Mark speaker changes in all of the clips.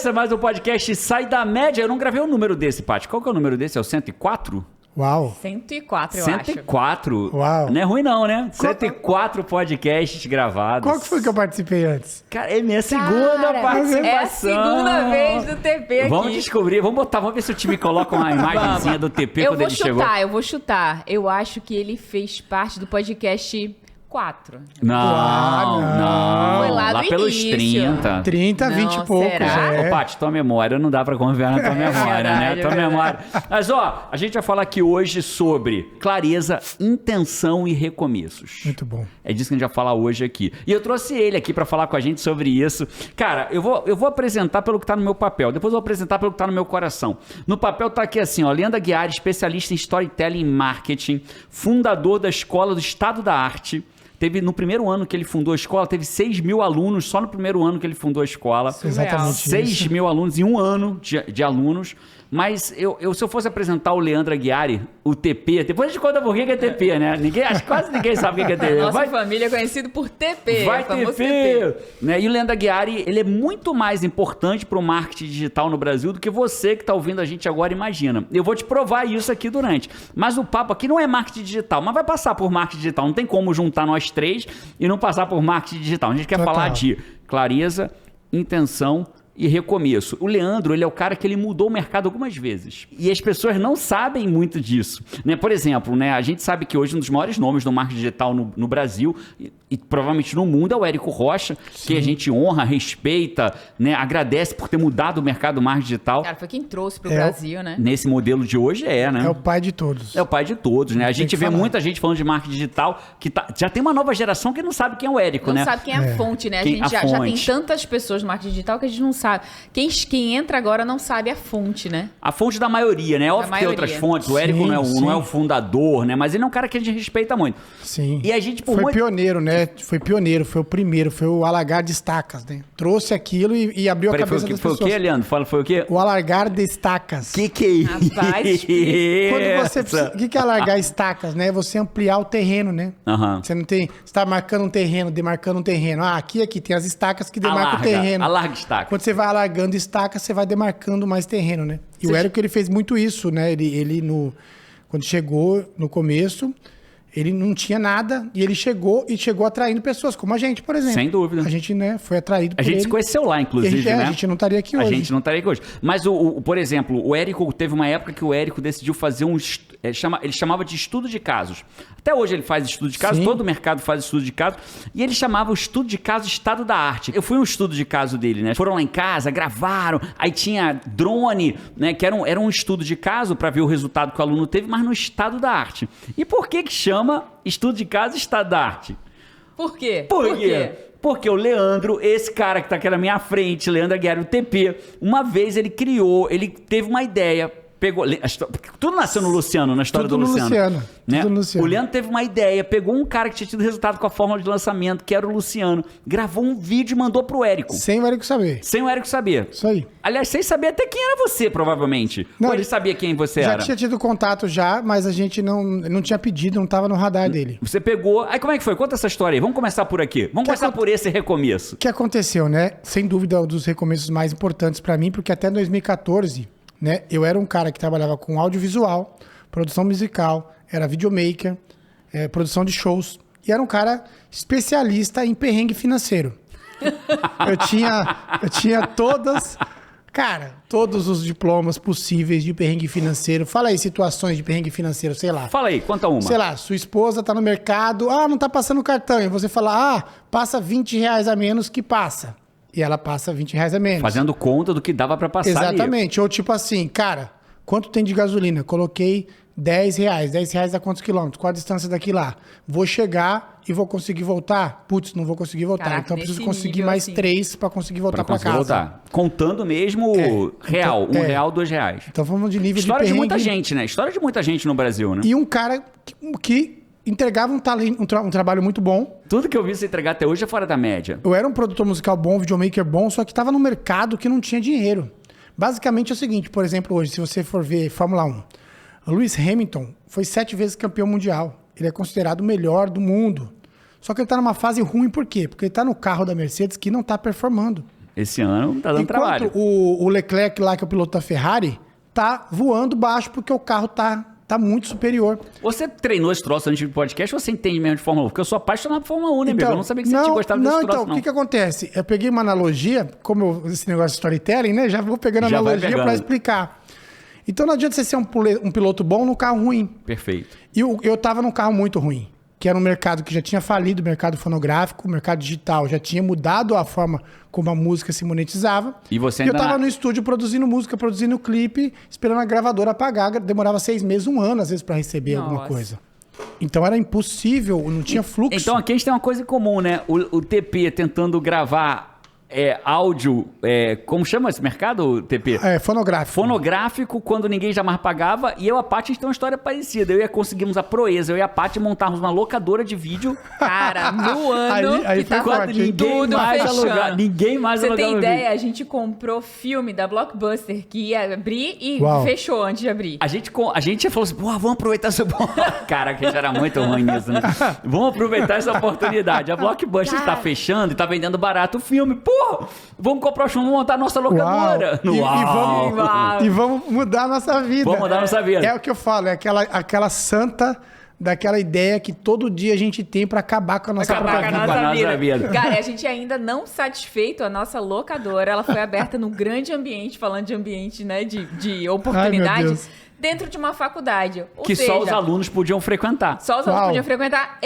Speaker 1: Começa mais um podcast Sai da Média. Eu não gravei o número desse, Paty. Qual que é o número desse? É o 104?
Speaker 2: Uau.
Speaker 3: 104, eu
Speaker 1: 104?
Speaker 2: acho. Uau.
Speaker 1: Não é ruim não, né? 104 podcasts gravados.
Speaker 2: Qual que foi que eu participei antes?
Speaker 1: Cara, é minha segunda participação.
Speaker 3: É a segunda vez do TP aqui.
Speaker 1: Vamos descobrir, vamos ver se o time coloca uma imagenzinha do TP quando ele chegou.
Speaker 3: Eu vou chutar. Eu acho que ele fez parte do podcast 4.
Speaker 1: Não.
Speaker 3: Foi lá do
Speaker 1: pelos
Speaker 3: início.
Speaker 1: 30.
Speaker 2: 20 e poucos.
Speaker 3: será?
Speaker 1: Ô, Paty, tua memória, não dá pra confiar na tua memória, né? Tua memória. Mas, ó, a gente vai falar aqui hoje sobre clareza, intenção e recomeços.
Speaker 2: Muito bom.
Speaker 1: É disso que a gente vai falar hoje aqui. E eu trouxe ele aqui pra falar com a gente sobre isso. Cara, eu vou apresentar pelo que tá no meu papel, depois eu vou apresentar pelo que tá no meu coração. No papel tá aqui assim, ó, Leandro Aguiar, especialista em storytelling e marketing, fundador da Escola do Estado da Arte. No primeiro ano que ele fundou a escola, teve 6 mil alunos, só no primeiro ano que ele fundou a escola.
Speaker 2: Exatamente
Speaker 1: 6 mil alunos em um ano de alunos. Mas se eu fosse apresentar o Leandro Aguiar, o TP, depois a gente conta por que é TP, né? Quase ninguém sabe o que é TP.
Speaker 3: Nossa família é conhecida por TP.
Speaker 1: Vai TP! Né? E o Leandro Aguiar, ele é muito mais importante para o marketing digital no Brasil do que você que está ouvindo a gente agora imagina. Eu vou te provar isso aqui durante. Mas o papo aqui não é marketing digital, mas vai passar por marketing digital. Não tem como juntar nós três e não passar por marketing digital. A gente quer falar de clareza, intenção e recomeço. O Leandro, ele é o cara que ele mudou o mercado algumas vezes. E as pessoas não sabem muito disso. Né? Por exemplo, né, a gente sabe que hoje um dos maiores nomes do marketing digital no Brasil e provavelmente no mundo é o Érico Rocha, Sim. que a gente honra, respeita, né, agradece por ter mudado o mercado do marketing digital.
Speaker 3: Cara, foi quem trouxe pro Brasil, né?
Speaker 1: Nesse modelo de hoje né?
Speaker 2: É o pai de todos.
Speaker 1: É o pai de todos, né? A gente vê muita gente falando de marketing digital que já tem uma nova geração que não sabe quem é o Érico, né?
Speaker 3: Não sabe quem é a fonte, né? A gente já tem tantas pessoas no marketing digital que a gente não sabe. Quem entra agora não sabe a fonte, né? A
Speaker 1: fonte da maioria, né? Óbvio que tem outras fontes. O Érico não é o fundador, né? Mas ele é um cara que a gente respeita muito.
Speaker 2: Sim.
Speaker 1: E a gente,
Speaker 2: foi pioneiro, né? Foi pioneiro, foi o primeiro, foi o alargar de estacas, né? Trouxe aquilo e abriu a cabeça das pessoas.
Speaker 1: Foi o quê, Leandro? Foi o quê?
Speaker 2: O alargar de estacas.
Speaker 1: Que é isso?
Speaker 3: Rapaz,
Speaker 2: quando você precisa... O que é alargar estacas, né? Você ampliar o terreno, né? Você não tem... Você tá marcando um terreno, demarcando um terreno. Aqui tem as estacas que demarcam o terreno.
Speaker 1: Alarga estaca.
Speaker 2: Quando você vai alargando estaca, você vai demarcando mais terreno, né? E o Érico, ele fez muito isso, né? Quando chegou no começo, ele não tinha nada e ele chegou atraindo pessoas, como a gente, por exemplo.
Speaker 1: Sem dúvida.
Speaker 2: A gente, né, foi atraído por ele.
Speaker 1: A gente se conheceu lá, inclusive, né?
Speaker 2: A gente não estaria aqui hoje.
Speaker 1: A gente não estaria aqui hoje. Mas, por exemplo, o Érico, teve uma época que o Érico decidiu fazer ele chamava de estudo de casos. Até hoje ele faz estudo de casos, todo o mercado faz estudo de casos. E ele chamava o estudo de caso Estado da Arte. Eu fui um estudo de caso dele, né? Foram lá em casa, gravaram, aí tinha drone, né? Que era um estudo de caso para ver o resultado que o aluno teve, mas no estado da arte. E por que chama estudo de caso Estado da Arte?
Speaker 3: Por quê?
Speaker 1: Por quê? Porque o Leandro, esse cara que tá aqui na minha frente, Leandro Aguiar, o TP, uma vez ele teve uma ideia, tudo nasceu no Luciano, na história do Luciano. Né?
Speaker 2: Tudo no Luciano.
Speaker 1: O Leandro teve uma ideia, pegou um cara que tinha tido resultado com a fórmula de lançamento, que era o Luciano, gravou um vídeo e mandou pro Érico.
Speaker 2: Sem o Érico saber.
Speaker 1: Sem o Érico saber.
Speaker 2: Isso aí.
Speaker 1: Aliás, sem saber até quem era você, provavelmente. Não, ou ele sabia quem você era?
Speaker 2: Já tinha tido contato mas a gente não tinha pedido, não tava no radar dele.
Speaker 1: Você pegou... Aí como é que foi? Conta essa história aí. Vamos começar por aqui. Vamos começar por esse recomeço.
Speaker 2: O que aconteceu, né? Sem dúvida, um dos recomeços mais importantes pra mim, porque até 2014... Né? Eu era um cara que trabalhava com audiovisual, produção musical, era videomaker, produção de shows. E era um cara especialista em perrengue financeiro. eu tinha todos os diplomas possíveis de perrengue financeiro. Fala aí, situações de perrengue financeiro, sei lá.
Speaker 1: Fala aí, conta uma.
Speaker 2: Sei lá, sua esposa tá no mercado, não tá passando cartão. E você fala, passa R$20 a menos que passa. E ela passa R$20 a menos.
Speaker 1: Fazendo conta do que dava pra passar.
Speaker 2: Exatamente. Ou tipo assim, cara, quanto tem de gasolina? Coloquei R$10. R$10 a quantos quilômetros? Qual a distância daqui lá? Vou chegar e vou conseguir voltar? Putz, não vou conseguir voltar. Caraca, então preciso conseguir mais 3 pra conseguir voltar pra casa. Voltar.
Speaker 1: Contando mesmo real.
Speaker 2: Então,
Speaker 1: R$1, R$2.
Speaker 2: Então vamos de nível
Speaker 1: História
Speaker 2: de perrengue.
Speaker 1: de muita gente, né? História de muita gente no Brasil, né?
Speaker 2: E um cara que entregava um trabalho muito bom.
Speaker 1: Tudo que eu vi você entregar até hoje é fora da média.
Speaker 2: Eu era um produtor musical bom, videomaker bom, só que estava no mercado que não tinha dinheiro. Basicamente é o seguinte, por exemplo, hoje, se você for ver Fórmula 1, o Lewis Hamilton foi 7 vezes campeão mundial. Ele é considerado o melhor do mundo. Só que ele está numa fase ruim, por quê? Porque ele está no carro da Mercedes que não está performando.
Speaker 1: Esse ano tá dando
Speaker 2: Enquanto
Speaker 1: trabalho.
Speaker 2: o Leclerc lá, que é o piloto da Ferrari, tá voando baixo porque o carro tá muito superior.
Speaker 1: Você treinou esse troço antes do podcast ou você entende mesmo de Fórmula 1? Porque eu sou apaixonado por Fórmula 1, né, Bego? Eu não sabia que você tinha gostado desse troço,
Speaker 2: Então, o que acontece? Eu peguei uma analogia, esse negócio de storytelling, né? Já vou pegando analogia para explicar. Então não adianta você ser um piloto bom num carro ruim.
Speaker 1: Perfeito.
Speaker 2: E eu tava num carro muito ruim, que era um mercado que já tinha falido, o mercado fonográfico, o mercado digital já tinha mudado a forma como a música se monetizava.
Speaker 1: E você ainda
Speaker 2: eu tava no estúdio produzindo música, produzindo clipe, esperando a gravadora pagar. Demorava 6 meses, 1 ano, às vezes, para receber alguma coisa. Então era impossível, não tinha fluxo.
Speaker 1: Então aqui a gente tem uma coisa em comum, né? O TP tentando gravar áudio, como chama esse mercado, TP?
Speaker 2: Fonográfico.
Speaker 1: Fonográfico, quando ninguém jamais pagava. E eu e a Paty, a gente tem uma história parecida. Eu e a conseguimos a proeza, eu e a Paty montarmos uma locadora de vídeo.
Speaker 3: Cara, no ano
Speaker 2: aí
Speaker 3: que tava
Speaker 1: ninguém mais alugava. Ninguém mais alugava.
Speaker 3: Você tem ideia? A gente comprou filme da Blockbuster que ia abrir e fechou antes de abrir.
Speaker 1: A gente falou assim, vamos aproveitar essa... Cara, que a gente era muito ruim nisso, né? Vamos aproveitar essa oportunidade. A Blockbuster está fechando e tá vendendo barato o filme. Pô, vamos comprar o chão, vamos montar a nossa locadora.
Speaker 2: E vamos mudar a nossa vida.
Speaker 1: Vamos mudar a nossa vida.
Speaker 2: É o que eu falo, é aquela santa daquela ideia que todo dia a gente tem pra acabar com a nossa própria
Speaker 3: vida. Cara, a gente ainda não satisfeito, a nossa locadora, ela foi aberta num grande ambiente, falando de ambiente, né, de oportunidades. Dentro de uma faculdade.
Speaker 1: Que só os alunos podiam frequentar.
Speaker 3: Só os alunos podiam frequentar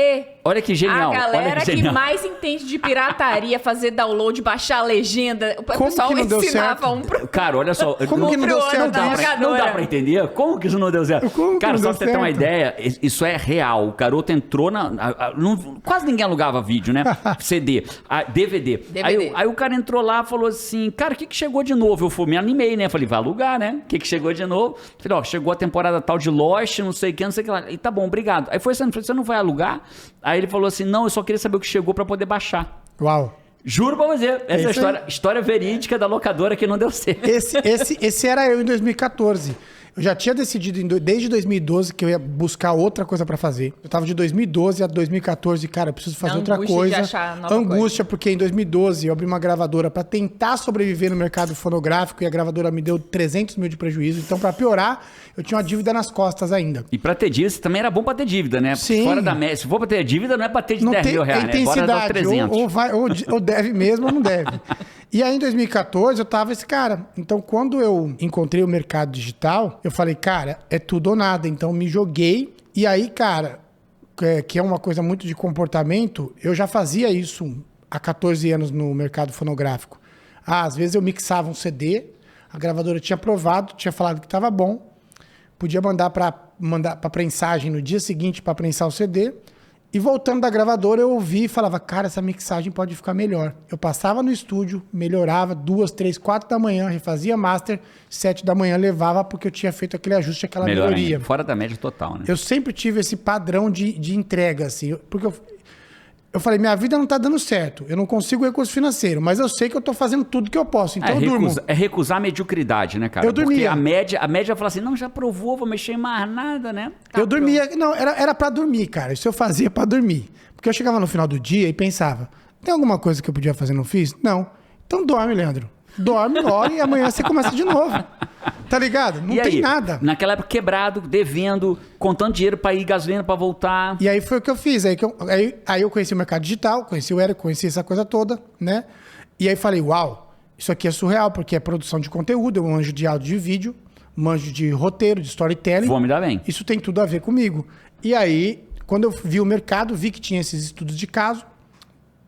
Speaker 1: Olha que genial.
Speaker 3: A galera que mais entende de pirataria, fazer download, baixar a legenda. O pessoal ensinava um pro...
Speaker 1: Cara, olha só.
Speaker 2: Como que não deu certo?
Speaker 1: Não dá pra entender? Como que isso não deu certo? Cara, só pra você ter uma ideia, isso é real. O garoto entrou quase ninguém alugava vídeo, né? CD. DVD. Aí o cara entrou lá e falou assim, cara, o que chegou de novo? Eu me animei, né? Falei, vai alugar, né? O que chegou de novo? Falei, ó, chegou a temporada tal de Lost, não sei o que, não sei o que lá. E tá bom, obrigado. Aí foi assim, você não vai alugar? Aí ele falou assim, não, eu só queria saber o que chegou pra poder baixar.
Speaker 2: Uau.
Speaker 1: Juro pra você, essa é a história verídica da locadora que não deu certo.
Speaker 2: Esse era eu em 2014. Eu já tinha decidido desde 2012 que eu ia buscar outra coisa pra fazer. Eu tava de 2012 a 2014, cara, eu preciso fazer outra coisa.
Speaker 3: De achar nova
Speaker 2: Angústia, porque em 2012 eu abri uma gravadora pra tentar sobreviver no mercado fonográfico e a gravadora me deu 300 mil de prejuízo. Então, pra piorar, eu tinha uma dívida nas costas ainda.
Speaker 1: E pra ter dívida, também era bom pra ter dívida, né?
Speaker 2: Sim.
Speaker 1: Fora da média. Se for pra ter dívida, não é pra ter de 10 mil reais, né? Fora dos 300.
Speaker 2: Ou deve mesmo ou não deve. E aí, em 2014, eu tava esse cara. Então, quando eu encontrei o mercado digital, eu falei, cara, é tudo ou nada. Então, me joguei. E aí, cara, que é uma coisa muito de comportamento, eu já fazia isso há 14 anos no mercado fonográfico. Às vezes eu mixava um CD, a gravadora tinha aprovado, tinha falado que estava bom, podia mandar para prensagem no dia seguinte para prensar o CD. E voltando da gravadora, eu ouvi e falava, cara, essa mixagem pode ficar melhor. Eu passava no estúdio, melhorava, 2, 3, 4 da manhã, refazia master, 7 da manhã levava porque eu tinha feito aquele ajuste, aquela melhoria.
Speaker 1: Ainda, fora da média total, né?
Speaker 2: Eu sempre tive esse padrão de entrega, assim, porque eu falei, minha vida não tá dando certo, eu não consigo recurso financeiro, mas eu sei que eu tô fazendo tudo que eu posso, então eu durmo.
Speaker 1: É recusar a mediocridade, né, cara?
Speaker 2: Eu dormia.
Speaker 1: Porque a média fala assim, não, já provou, vou mexer em mais nada, né?
Speaker 2: Eu dormia, não, era pra dormir, cara, isso eu fazia pra dormir. Porque eu chegava no final do dia e pensava, tem alguma coisa que eu podia fazer e não fiz? Não. Então dorme, Leandro. Dorme, ora e amanhã você começa de novo. Tá ligado? Não tem nada.
Speaker 1: Naquela época quebrado, devendo, contando dinheiro pra ir, gasolina pra voltar.
Speaker 2: E aí foi o que eu fiz. Aí eu conheci o mercado digital, conheci o Eric, conheci essa coisa toda, né? E aí falei, uau, isso aqui é surreal, porque é produção de conteúdo, eu manjo de áudio e de vídeo, manjo de roteiro, de storytelling.
Speaker 1: Vou me dar bem.
Speaker 2: Isso tem tudo a ver comigo. E aí, quando eu vi o mercado, vi que tinha esses estudos de caso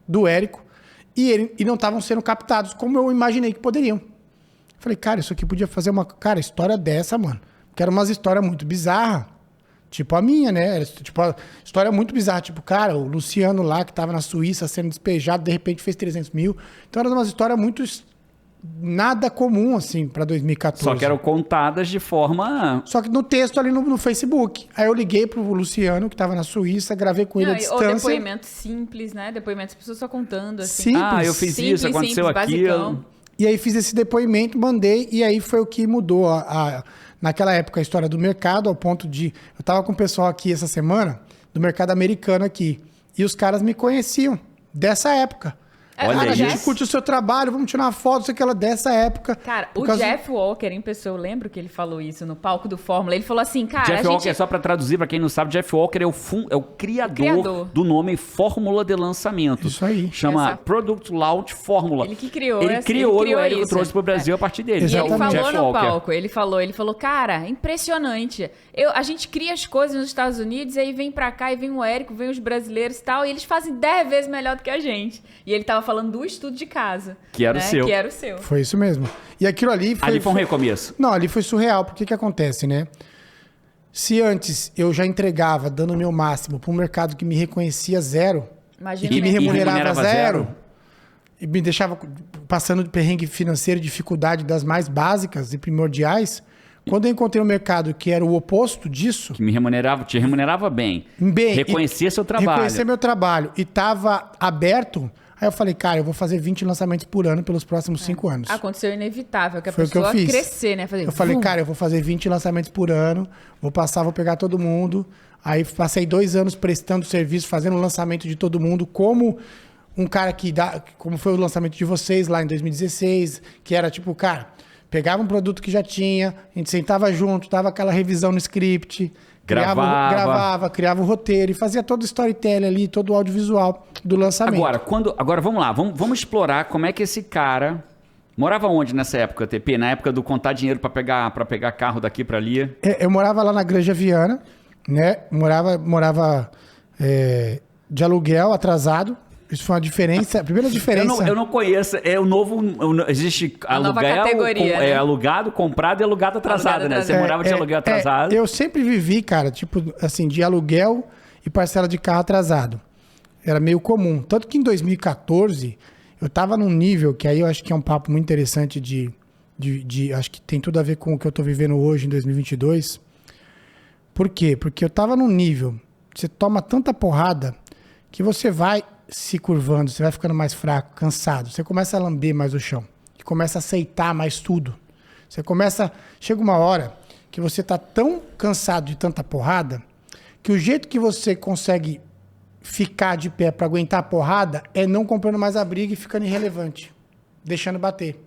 Speaker 2: do Érico, e não estavam sendo captados como eu imaginei que poderiam. Falei, cara, isso aqui podia fazer uma... Cara, história dessa, mano. Que era umas histórias muito bizarras. Tipo a minha, né? Era, tipo, a história muito bizarra. Tipo, cara, o Luciano lá, que tava na Suíça sendo despejado, de repente fez 300 mil. Então, era uma história muito... Nada comum, assim, pra 2014.
Speaker 1: Só que eram contadas de forma...
Speaker 2: Só que no texto ali no Facebook. Aí eu liguei pro Luciano, que tava na Suíça, gravei com ele à distância.
Speaker 3: Ou depoimento simples, né? Depoimento, as pessoas só contando, assim.
Speaker 2: Simples.
Speaker 1: Ah, eu fiz isso, aconteceu aquilo.
Speaker 3: Basicão.
Speaker 2: E aí fiz esse depoimento, mandei, e aí foi o que mudou naquela época a história do mercado, ao ponto de... Eu tava com o pessoal aqui essa semana, do mercado americano aqui, e os caras me conheciam dessa época.
Speaker 1: Olha
Speaker 2: Cara, a gente
Speaker 1: isso.
Speaker 2: curte o seu trabalho, vamos tirar uma foto, sei que ela dessa época.
Speaker 3: Cara,
Speaker 2: Por
Speaker 3: o
Speaker 2: causa-
Speaker 3: Jeff Walker, em pessoa, eu lembro que ele falou isso no palco do Fórmula. Ele falou assim, cara,
Speaker 1: Jeff
Speaker 3: a
Speaker 1: Walker,
Speaker 3: gente...
Speaker 1: só pra traduzir, pra quem não sabe, Jeff Walker é o criador do nome Fórmula de Lançamento.
Speaker 2: Isso aí.
Speaker 1: Chama Product Launch Fórmula.
Speaker 3: Ele que criou
Speaker 1: Ele
Speaker 3: essa-
Speaker 1: criou
Speaker 3: ele
Speaker 1: e o
Speaker 3: criou
Speaker 1: Érico
Speaker 3: isso.
Speaker 1: trouxe pro Brasil a partir dele.
Speaker 3: E ele
Speaker 2: Exatamente.
Speaker 3: falou
Speaker 1: Jeff
Speaker 3: no
Speaker 1: Walker.
Speaker 3: palco, ele falou, cara, impressionante. A gente cria as coisas nos Estados Unidos, aí vem pra cá, e vem o Érico, vem os brasileiros e tal, e eles fazem 10 vezes melhor do que a gente. E ele tava falando do estudo de casa.
Speaker 1: Que era o seu.
Speaker 3: Que era o seu.
Speaker 2: Foi isso mesmo. E aquilo ali foi...
Speaker 1: Ali foi um recomeço.
Speaker 2: Não, ali foi surreal. Porque que acontece, né? Se antes eu já entregava, dando o meu máximo para um mercado que me reconhecia zero,
Speaker 3: Imagina,
Speaker 2: e que me
Speaker 3: né?
Speaker 2: remunerava zero, e me deixava passando de perrengue financeiro, dificuldade das mais básicas e primordiais, quando eu encontrei um mercado que era o oposto disso,
Speaker 1: Que te remunerava bem.
Speaker 2: bem,
Speaker 1: Reconhecia seu trabalho.
Speaker 2: reconhecer meu trabalho e estava aberto, aí eu falei, cara, eu vou fazer 20 lançamentos por ano pelos próximos 5 anos.
Speaker 3: Aconteceu inevitável, que a
Speaker 2: Foi o que eu
Speaker 3: pessoa
Speaker 2: fiz.
Speaker 3: crescer, né?
Speaker 2: Eu falei, cara, eu vou fazer 20 lançamentos por ano, vou pegar todo mundo. Aí passei 2 anos prestando serviço, fazendo o lançamento de todo mundo, como um cara que dá, como foi o lançamento de vocês lá em 2016, que era tipo, cara, pegava um produto que já tinha, a gente sentava junto, dava aquela revisão no script, criava o roteiro e fazia todo o storytelling ali, todo o audiovisual do lançamento.
Speaker 1: Agora vamos lá, vamos explorar como é que esse cara morava onde nessa época, TP? Na época do contar dinheiro pra pegar carro daqui pra ali?
Speaker 2: Eu morava lá na Granja Viana, né? Morava de aluguel atrasado. Isso foi uma diferença. A primeira diferença.
Speaker 1: Eu não conheço. É o novo. Existe
Speaker 3: nova
Speaker 1: aluguel,
Speaker 3: categoria, né?
Speaker 1: alugado, comprado e alugado atrasado, né? Você morava de aluguel atrasado.
Speaker 2: Eu sempre vivi, cara, tipo assim, de aluguel e parcela de carro atrasado. Era meio comum. Tanto que em 2014, eu tava num nível que aí eu acho que é um papo muito interessante acho que tem tudo a ver com o que eu tô vivendo hoje, em 2022. Por quê? Porque eu tava num nível, você toma tanta porrada que você vai se curvando, você vai ficando mais fraco, cansado. Você começa a lamber mais o chão. E começa a aceitar mais tudo. Chega uma hora que você tá tão cansado de tanta porrada que o jeito que você consegue ficar de pé para aguentar a porrada é não comprando mais a briga e ficando irrelevante. Deixando bater.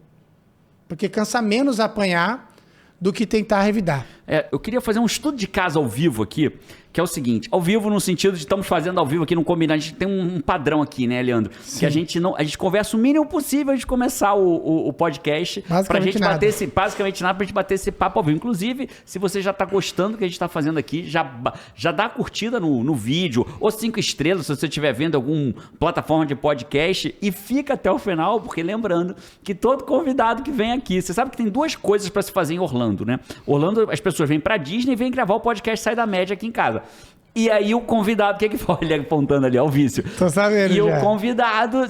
Speaker 2: Porque cansa menos apanhar do que tentar revidar.
Speaker 1: Eu queria fazer um estudo de caso ao vivo aqui, que é o seguinte, ao vivo no sentido de estamos fazendo ao vivo aqui, não combinado, a gente tem um padrão aqui, né, Leandro?
Speaker 2: Sim.
Speaker 1: Que a gente conversa o mínimo possível antes de começar o podcast, pra gente bater basicamente nada, pra gente bater esse papo ao vivo. Inclusive, se você já tá gostando do que a gente tá fazendo aqui, já dá a curtida no vídeo, ou 5 estrelas, se você estiver vendo alguma plataforma de podcast, e fica até o final, porque lembrando que todo convidado que vem aqui, você sabe que tem 2 coisas pra se fazer em Orlando, né? Orlando, as pessoas vêm pra Disney e vêm gravar o podcast Sai da Média aqui em casa. E aí o convidado, o que foi? Ele apontando ali, ó, o vício.
Speaker 2: Tô sabendo
Speaker 1: E
Speaker 2: já.
Speaker 1: o convidado,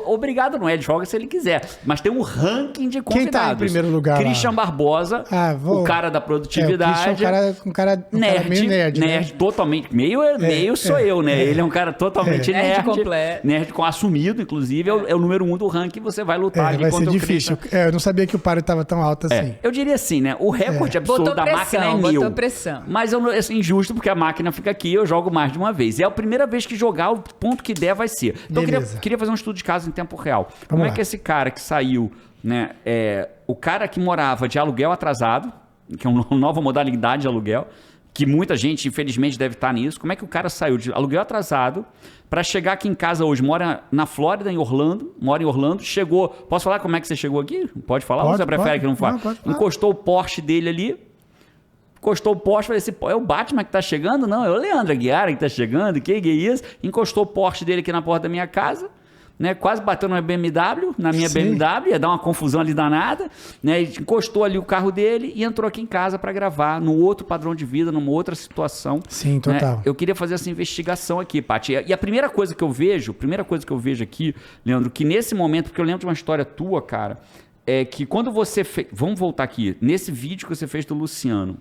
Speaker 1: obrigado não é, joga se ele quiser. Mas tem um ranking de convidados.
Speaker 2: Quem tá em primeiro lugar
Speaker 1: Christian
Speaker 2: lá?
Speaker 1: Barbosa, o cara da produtividade.
Speaker 2: O Christian é um cara meio nerd, né?
Speaker 1: Totalmente. Meio sou eu, né? Ele é um cara totalmente nerd.
Speaker 3: Nerd completo.
Speaker 1: Nerd assumido, inclusive. É o número 1 do ranking, você vai lutar ali
Speaker 2: vai ser
Speaker 1: contra o
Speaker 2: difícil.
Speaker 1: Christian.
Speaker 2: Eu não sabia que o paro estava tão alto assim.
Speaker 1: Eu diria assim, né? O recorde absoluto da máquina é 1000.
Speaker 3: Botou pressão.
Speaker 1: Mas é injusto porque a máquina fica aqui e eu jogo mais de uma vez. E é a primeira vez que jogar, o ponto que der vai ser. Então eu queria fazer um estudo de caso em tempo real. Como é que esse cara que saiu, né? O cara que morava de aluguel atrasado, que é uma nova modalidade de aluguel, que muita gente, infelizmente, deve estar nisso. Como é que o cara saiu de aluguel atrasado para chegar aqui em casa hoje? Mora na Flórida, mora em Orlando, chegou... Posso falar como é que você chegou aqui? Pode falar? Ou você prefere que não fale? Encostou o Porsche dele ali, encostou o Porsche, falei assim, é o Batman que tá chegando? Não, é o Leandro Aguiar que tá chegando, que é isso? Encostou o Porsche dele aqui na porta da minha casa, né? Quase bateu na minha BMW, ia dar uma confusão ali danada, né? Encostou ali o carro dele e entrou aqui em casa para gravar num outro padrão de vida, numa outra situação.
Speaker 2: Sim, total.
Speaker 1: Né? Eu queria fazer essa investigação aqui, Paty. E a primeira coisa que eu vejo aqui, Leandro, que nesse momento, porque eu lembro de uma história tua, cara, é que quando você fez... Vamos voltar aqui. Nesse vídeo que você fez do Luciano,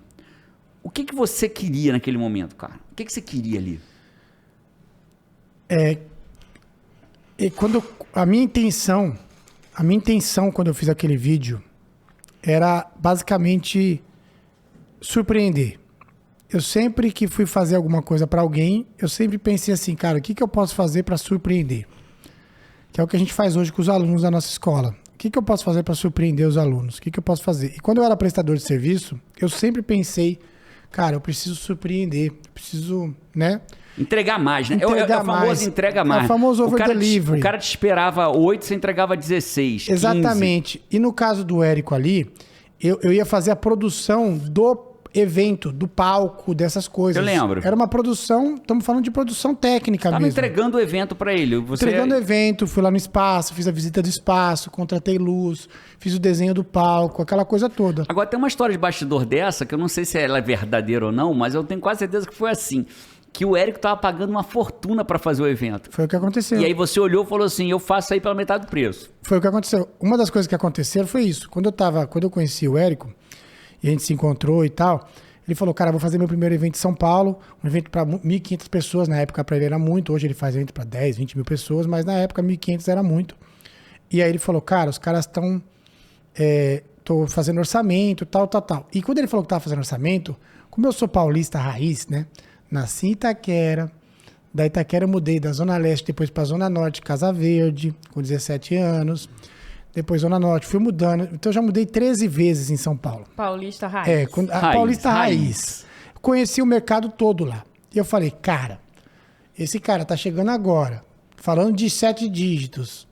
Speaker 1: o que você queria naquele momento, cara? O que você queria ali?
Speaker 2: A minha intenção quando eu fiz aquele vídeo era basicamente surpreender. Eu sempre que fui fazer alguma coisa para alguém, eu sempre pensei assim, cara, o que eu posso fazer para surpreender? O que é o que a gente faz hoje com os alunos da nossa escola. O que eu posso fazer para surpreender os alunos? O que eu posso fazer? E quando eu era prestador de serviço, eu sempre pensei, cara, eu preciso surpreender, eu preciso, né?
Speaker 1: Entregar mais, né?
Speaker 2: Entregar
Speaker 1: é o famoso
Speaker 2: mais.
Speaker 1: entrega mais.
Speaker 2: É o famoso over-delivery.
Speaker 1: O cara te esperava 8, você entregava 16, 15.
Speaker 2: Exatamente. E no caso do Érico ali, eu ia fazer a produção do evento, do palco, dessas coisas.
Speaker 1: Eu lembro.
Speaker 2: Era uma produção, estamos falando de produção técnica
Speaker 1: Tava
Speaker 2: mesmo.
Speaker 1: entregando o evento pra ele.
Speaker 2: Entregando o evento, fui lá no espaço, fiz a visita do espaço, contratei luz, fiz o desenho do palco, aquela coisa toda.
Speaker 1: Agora, tem uma história de bastidor dessa, que eu não sei se ela é verdadeira ou não, mas eu tenho quase certeza que foi assim. Que o Érico tava pagando uma fortuna pra fazer o evento.
Speaker 2: Foi o que aconteceu.
Speaker 1: E aí você olhou e falou assim, eu faço aí pela metade do preço.
Speaker 2: Foi o que aconteceu. Uma das coisas que aconteceram foi isso. Quando eu conheci o Érico, e a gente se encontrou e tal, ele falou, cara, vou fazer meu primeiro evento em São Paulo, um evento para 1.500 pessoas, na época para ele era muito, hoje ele faz evento para 10, 20 mil pessoas, mas na época 1.500 era muito. E aí ele falou, cara, os caras estão, tô fazendo orçamento, tal. E quando ele falou que tava fazendo orçamento, como eu sou paulista raiz, né, nasci em Itaquera, da Itaquera eu mudei da Zona Leste, depois para Zona Norte, Casa Verde, com 17 anos, depois Zona Norte, fui mudando. Então eu já mudei 13 vezes em São Paulo.
Speaker 3: Paulista raiz.
Speaker 2: Paulista raiz. Conheci o mercado todo lá. E eu falei, cara, esse cara tá chegando agora, falando de 7 dígitos,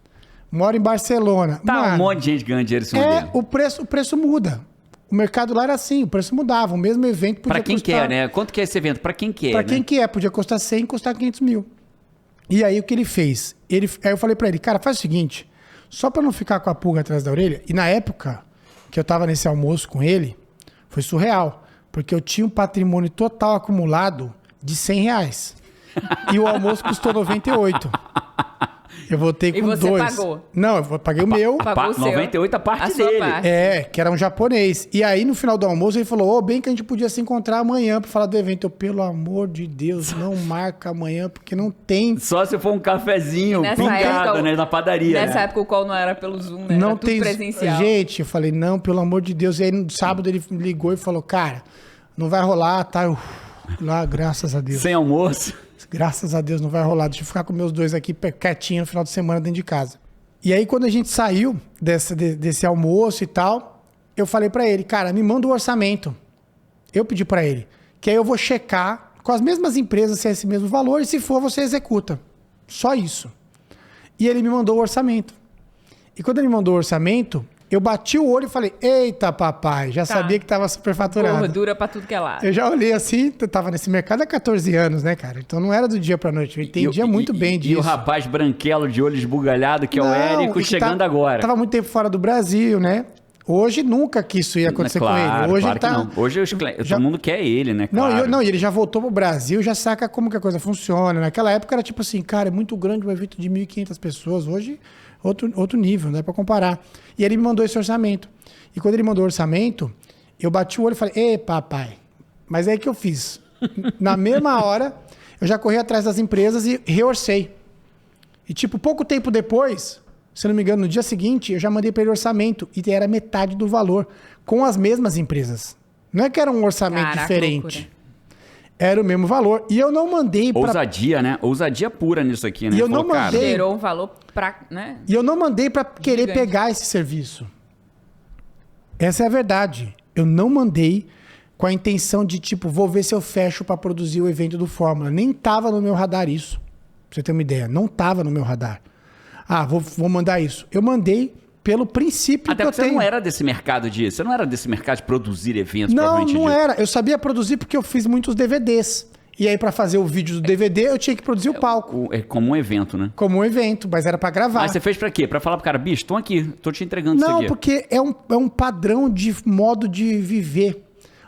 Speaker 2: mora em Barcelona.
Speaker 1: Tá,
Speaker 2: Mano,
Speaker 1: um monte de gente ganhando dinheiro em cima dele.
Speaker 2: o preço muda. O mercado lá era assim, o preço mudava. O mesmo evento podia
Speaker 1: Pra quem
Speaker 2: custar...
Speaker 1: quer, né? Quanto que é esse evento? Pra quem quer,
Speaker 2: Pra
Speaker 1: né?
Speaker 2: quem quer, podia custar 100, custar 500 mil. E aí o que ele fez? Aí eu falei pra ele, cara, faz o seguinte, só pra não ficar com a pulga atrás da orelha, e na época que eu tava nesse almoço com ele, foi surreal, porque eu tinha um patrimônio total acumulado de R$100. E o almoço custou 98. Eu voltei com
Speaker 3: E você
Speaker 2: 2.
Speaker 3: pagou?
Speaker 2: Não, eu paguei o meu.
Speaker 3: Pagou o seu.
Speaker 1: 98 a parte
Speaker 3: A sua
Speaker 1: dele.
Speaker 3: parte.
Speaker 2: Que era um japonês. E aí, no final do almoço, ele falou, bem que a gente podia se encontrar amanhã pra falar do evento. Eu, pelo amor de Deus, não marca amanhã, porque não tem...
Speaker 1: Só se for um cafezinho
Speaker 3: Nessa
Speaker 1: pingado,
Speaker 3: época,
Speaker 1: né? Na padaria,
Speaker 3: Nessa
Speaker 1: né?
Speaker 3: época o call não era pelo Zoom, né?
Speaker 2: Não
Speaker 3: Era tudo
Speaker 2: tem...
Speaker 3: presencial.
Speaker 2: Gente, eu falei, não, pelo amor de Deus. E aí, no sábado, ele me ligou e falou, cara, não vai rolar, tá? Eu, lá, graças a Deus.
Speaker 1: Sem almoço.
Speaker 2: Graças a Deus não vai rolar. Deixa eu ficar com meus dois aqui quietinho no final de semana dentro de casa. E aí, quando a gente saiu desse almoço e tal, eu falei pra ele, cara, me manda o orçamento. Eu pedi pra ele, que aí eu vou checar com as mesmas empresas se é esse mesmo valor e se for, você executa. Só isso. E ele me mandou o orçamento. E quando ele me mandou o orçamento, eu bati o olho e falei, eita, papai, já sabia que tava superfaturado.
Speaker 3: Gordura pra tudo que é lado.
Speaker 2: Eu já olhei assim, eu tava nesse mercado há 14 anos, né, cara? Então não era do dia pra noite. Eu entendia muito bem disso.
Speaker 1: E o rapaz branquelo de olho esbugalhado, que é o Érico, chegando agora.
Speaker 2: Tava muito tempo fora do Brasil, né? Hoje nunca que isso ia acontecer com ele. Hoje
Speaker 1: claro
Speaker 2: tá...
Speaker 1: que não. Hoje todo mundo quer ele, né? Claro.
Speaker 2: Não, e ele já voltou pro Brasil, já saca como que a coisa funciona. Naquela época era tipo assim, cara, é muito grande um evento de 1.500 pessoas. Hoje, outro nível, não dá pra comparar. E ele me mandou esse orçamento. E quando ele mandou o orçamento, eu bati o olho e falei, ei, papai. Mas aí que eu fiz? Na mesma hora, eu já corri atrás das empresas e reorcei. E tipo, pouco tempo depois, se não me engano, no dia seguinte, eu já mandei para ele orçamento. E era metade do valor, com as mesmas empresas. Não é que era um orçamento diferente.
Speaker 3: Loucura.
Speaker 2: Era o mesmo valor. E eu não mandei para...
Speaker 1: Ousadia, né? Ousadia pura nisso aqui, né?
Speaker 2: E eu não mandei...
Speaker 3: Gerou um valor pra... Né?
Speaker 2: E eu não mandei para querer
Speaker 3: Gigante.
Speaker 2: pegar esse serviço. Essa é a verdade. Eu não mandei com a intenção de, tipo, vou ver se eu fecho para produzir o evento do Fórmula. Nem tava no meu radar isso. Pra você ter uma ideia. Não tava no meu radar. Ah, vou mandar isso. Eu mandei pelo princípio
Speaker 1: Até
Speaker 2: que eu
Speaker 1: porque
Speaker 2: tenho.
Speaker 1: você não era desse mercado Você não era desse mercado de produzir eventos,
Speaker 2: Não,
Speaker 1: provavelmente
Speaker 2: não
Speaker 1: dito.
Speaker 2: era. Eu sabia produzir porque eu fiz muitos DVDs. E aí, para fazer o vídeo do DVD, eu tinha que produzir o palco.
Speaker 1: É como um evento, né?
Speaker 2: Como um evento, mas era para gravar.
Speaker 1: Mas você fez pra quê? Pra falar pro cara, bicho, tô aqui, tô te entregando isso
Speaker 2: Não,
Speaker 1: aqui.
Speaker 2: porque é um padrão de modo de viver.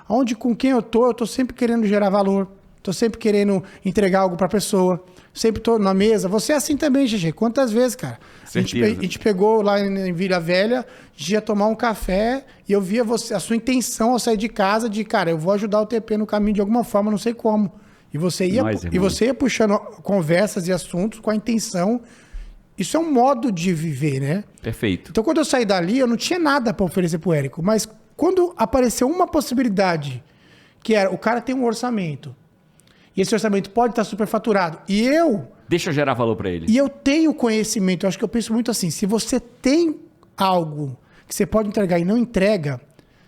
Speaker 2: Onde com quem eu tô sempre querendo gerar valor. Tô sempre querendo entregar algo pra pessoa. Sempre tô na mesa. Você é assim também, GG. Quantas vezes, cara? A gente pegou lá em Vila Velha, a gente ia tomar um café e eu via a sua intenção ao sair de casa de, cara, eu vou ajudar o TP no caminho de alguma forma, não sei como. E você ia puxando conversas e assuntos com a intenção. Isso é um modo de viver, né?
Speaker 1: Perfeito.
Speaker 2: Então, quando eu saí dali, eu não tinha nada para oferecer pro Érico. Mas quando apareceu uma possibilidade, que era o cara tem um orçamento, e esse orçamento pode estar superfaturado, e eu
Speaker 1: Deixa eu gerar valor para ele.
Speaker 2: E eu tenho conhecimento, eu acho que eu penso muito assim, se você tem algo que você pode entregar e não entrega,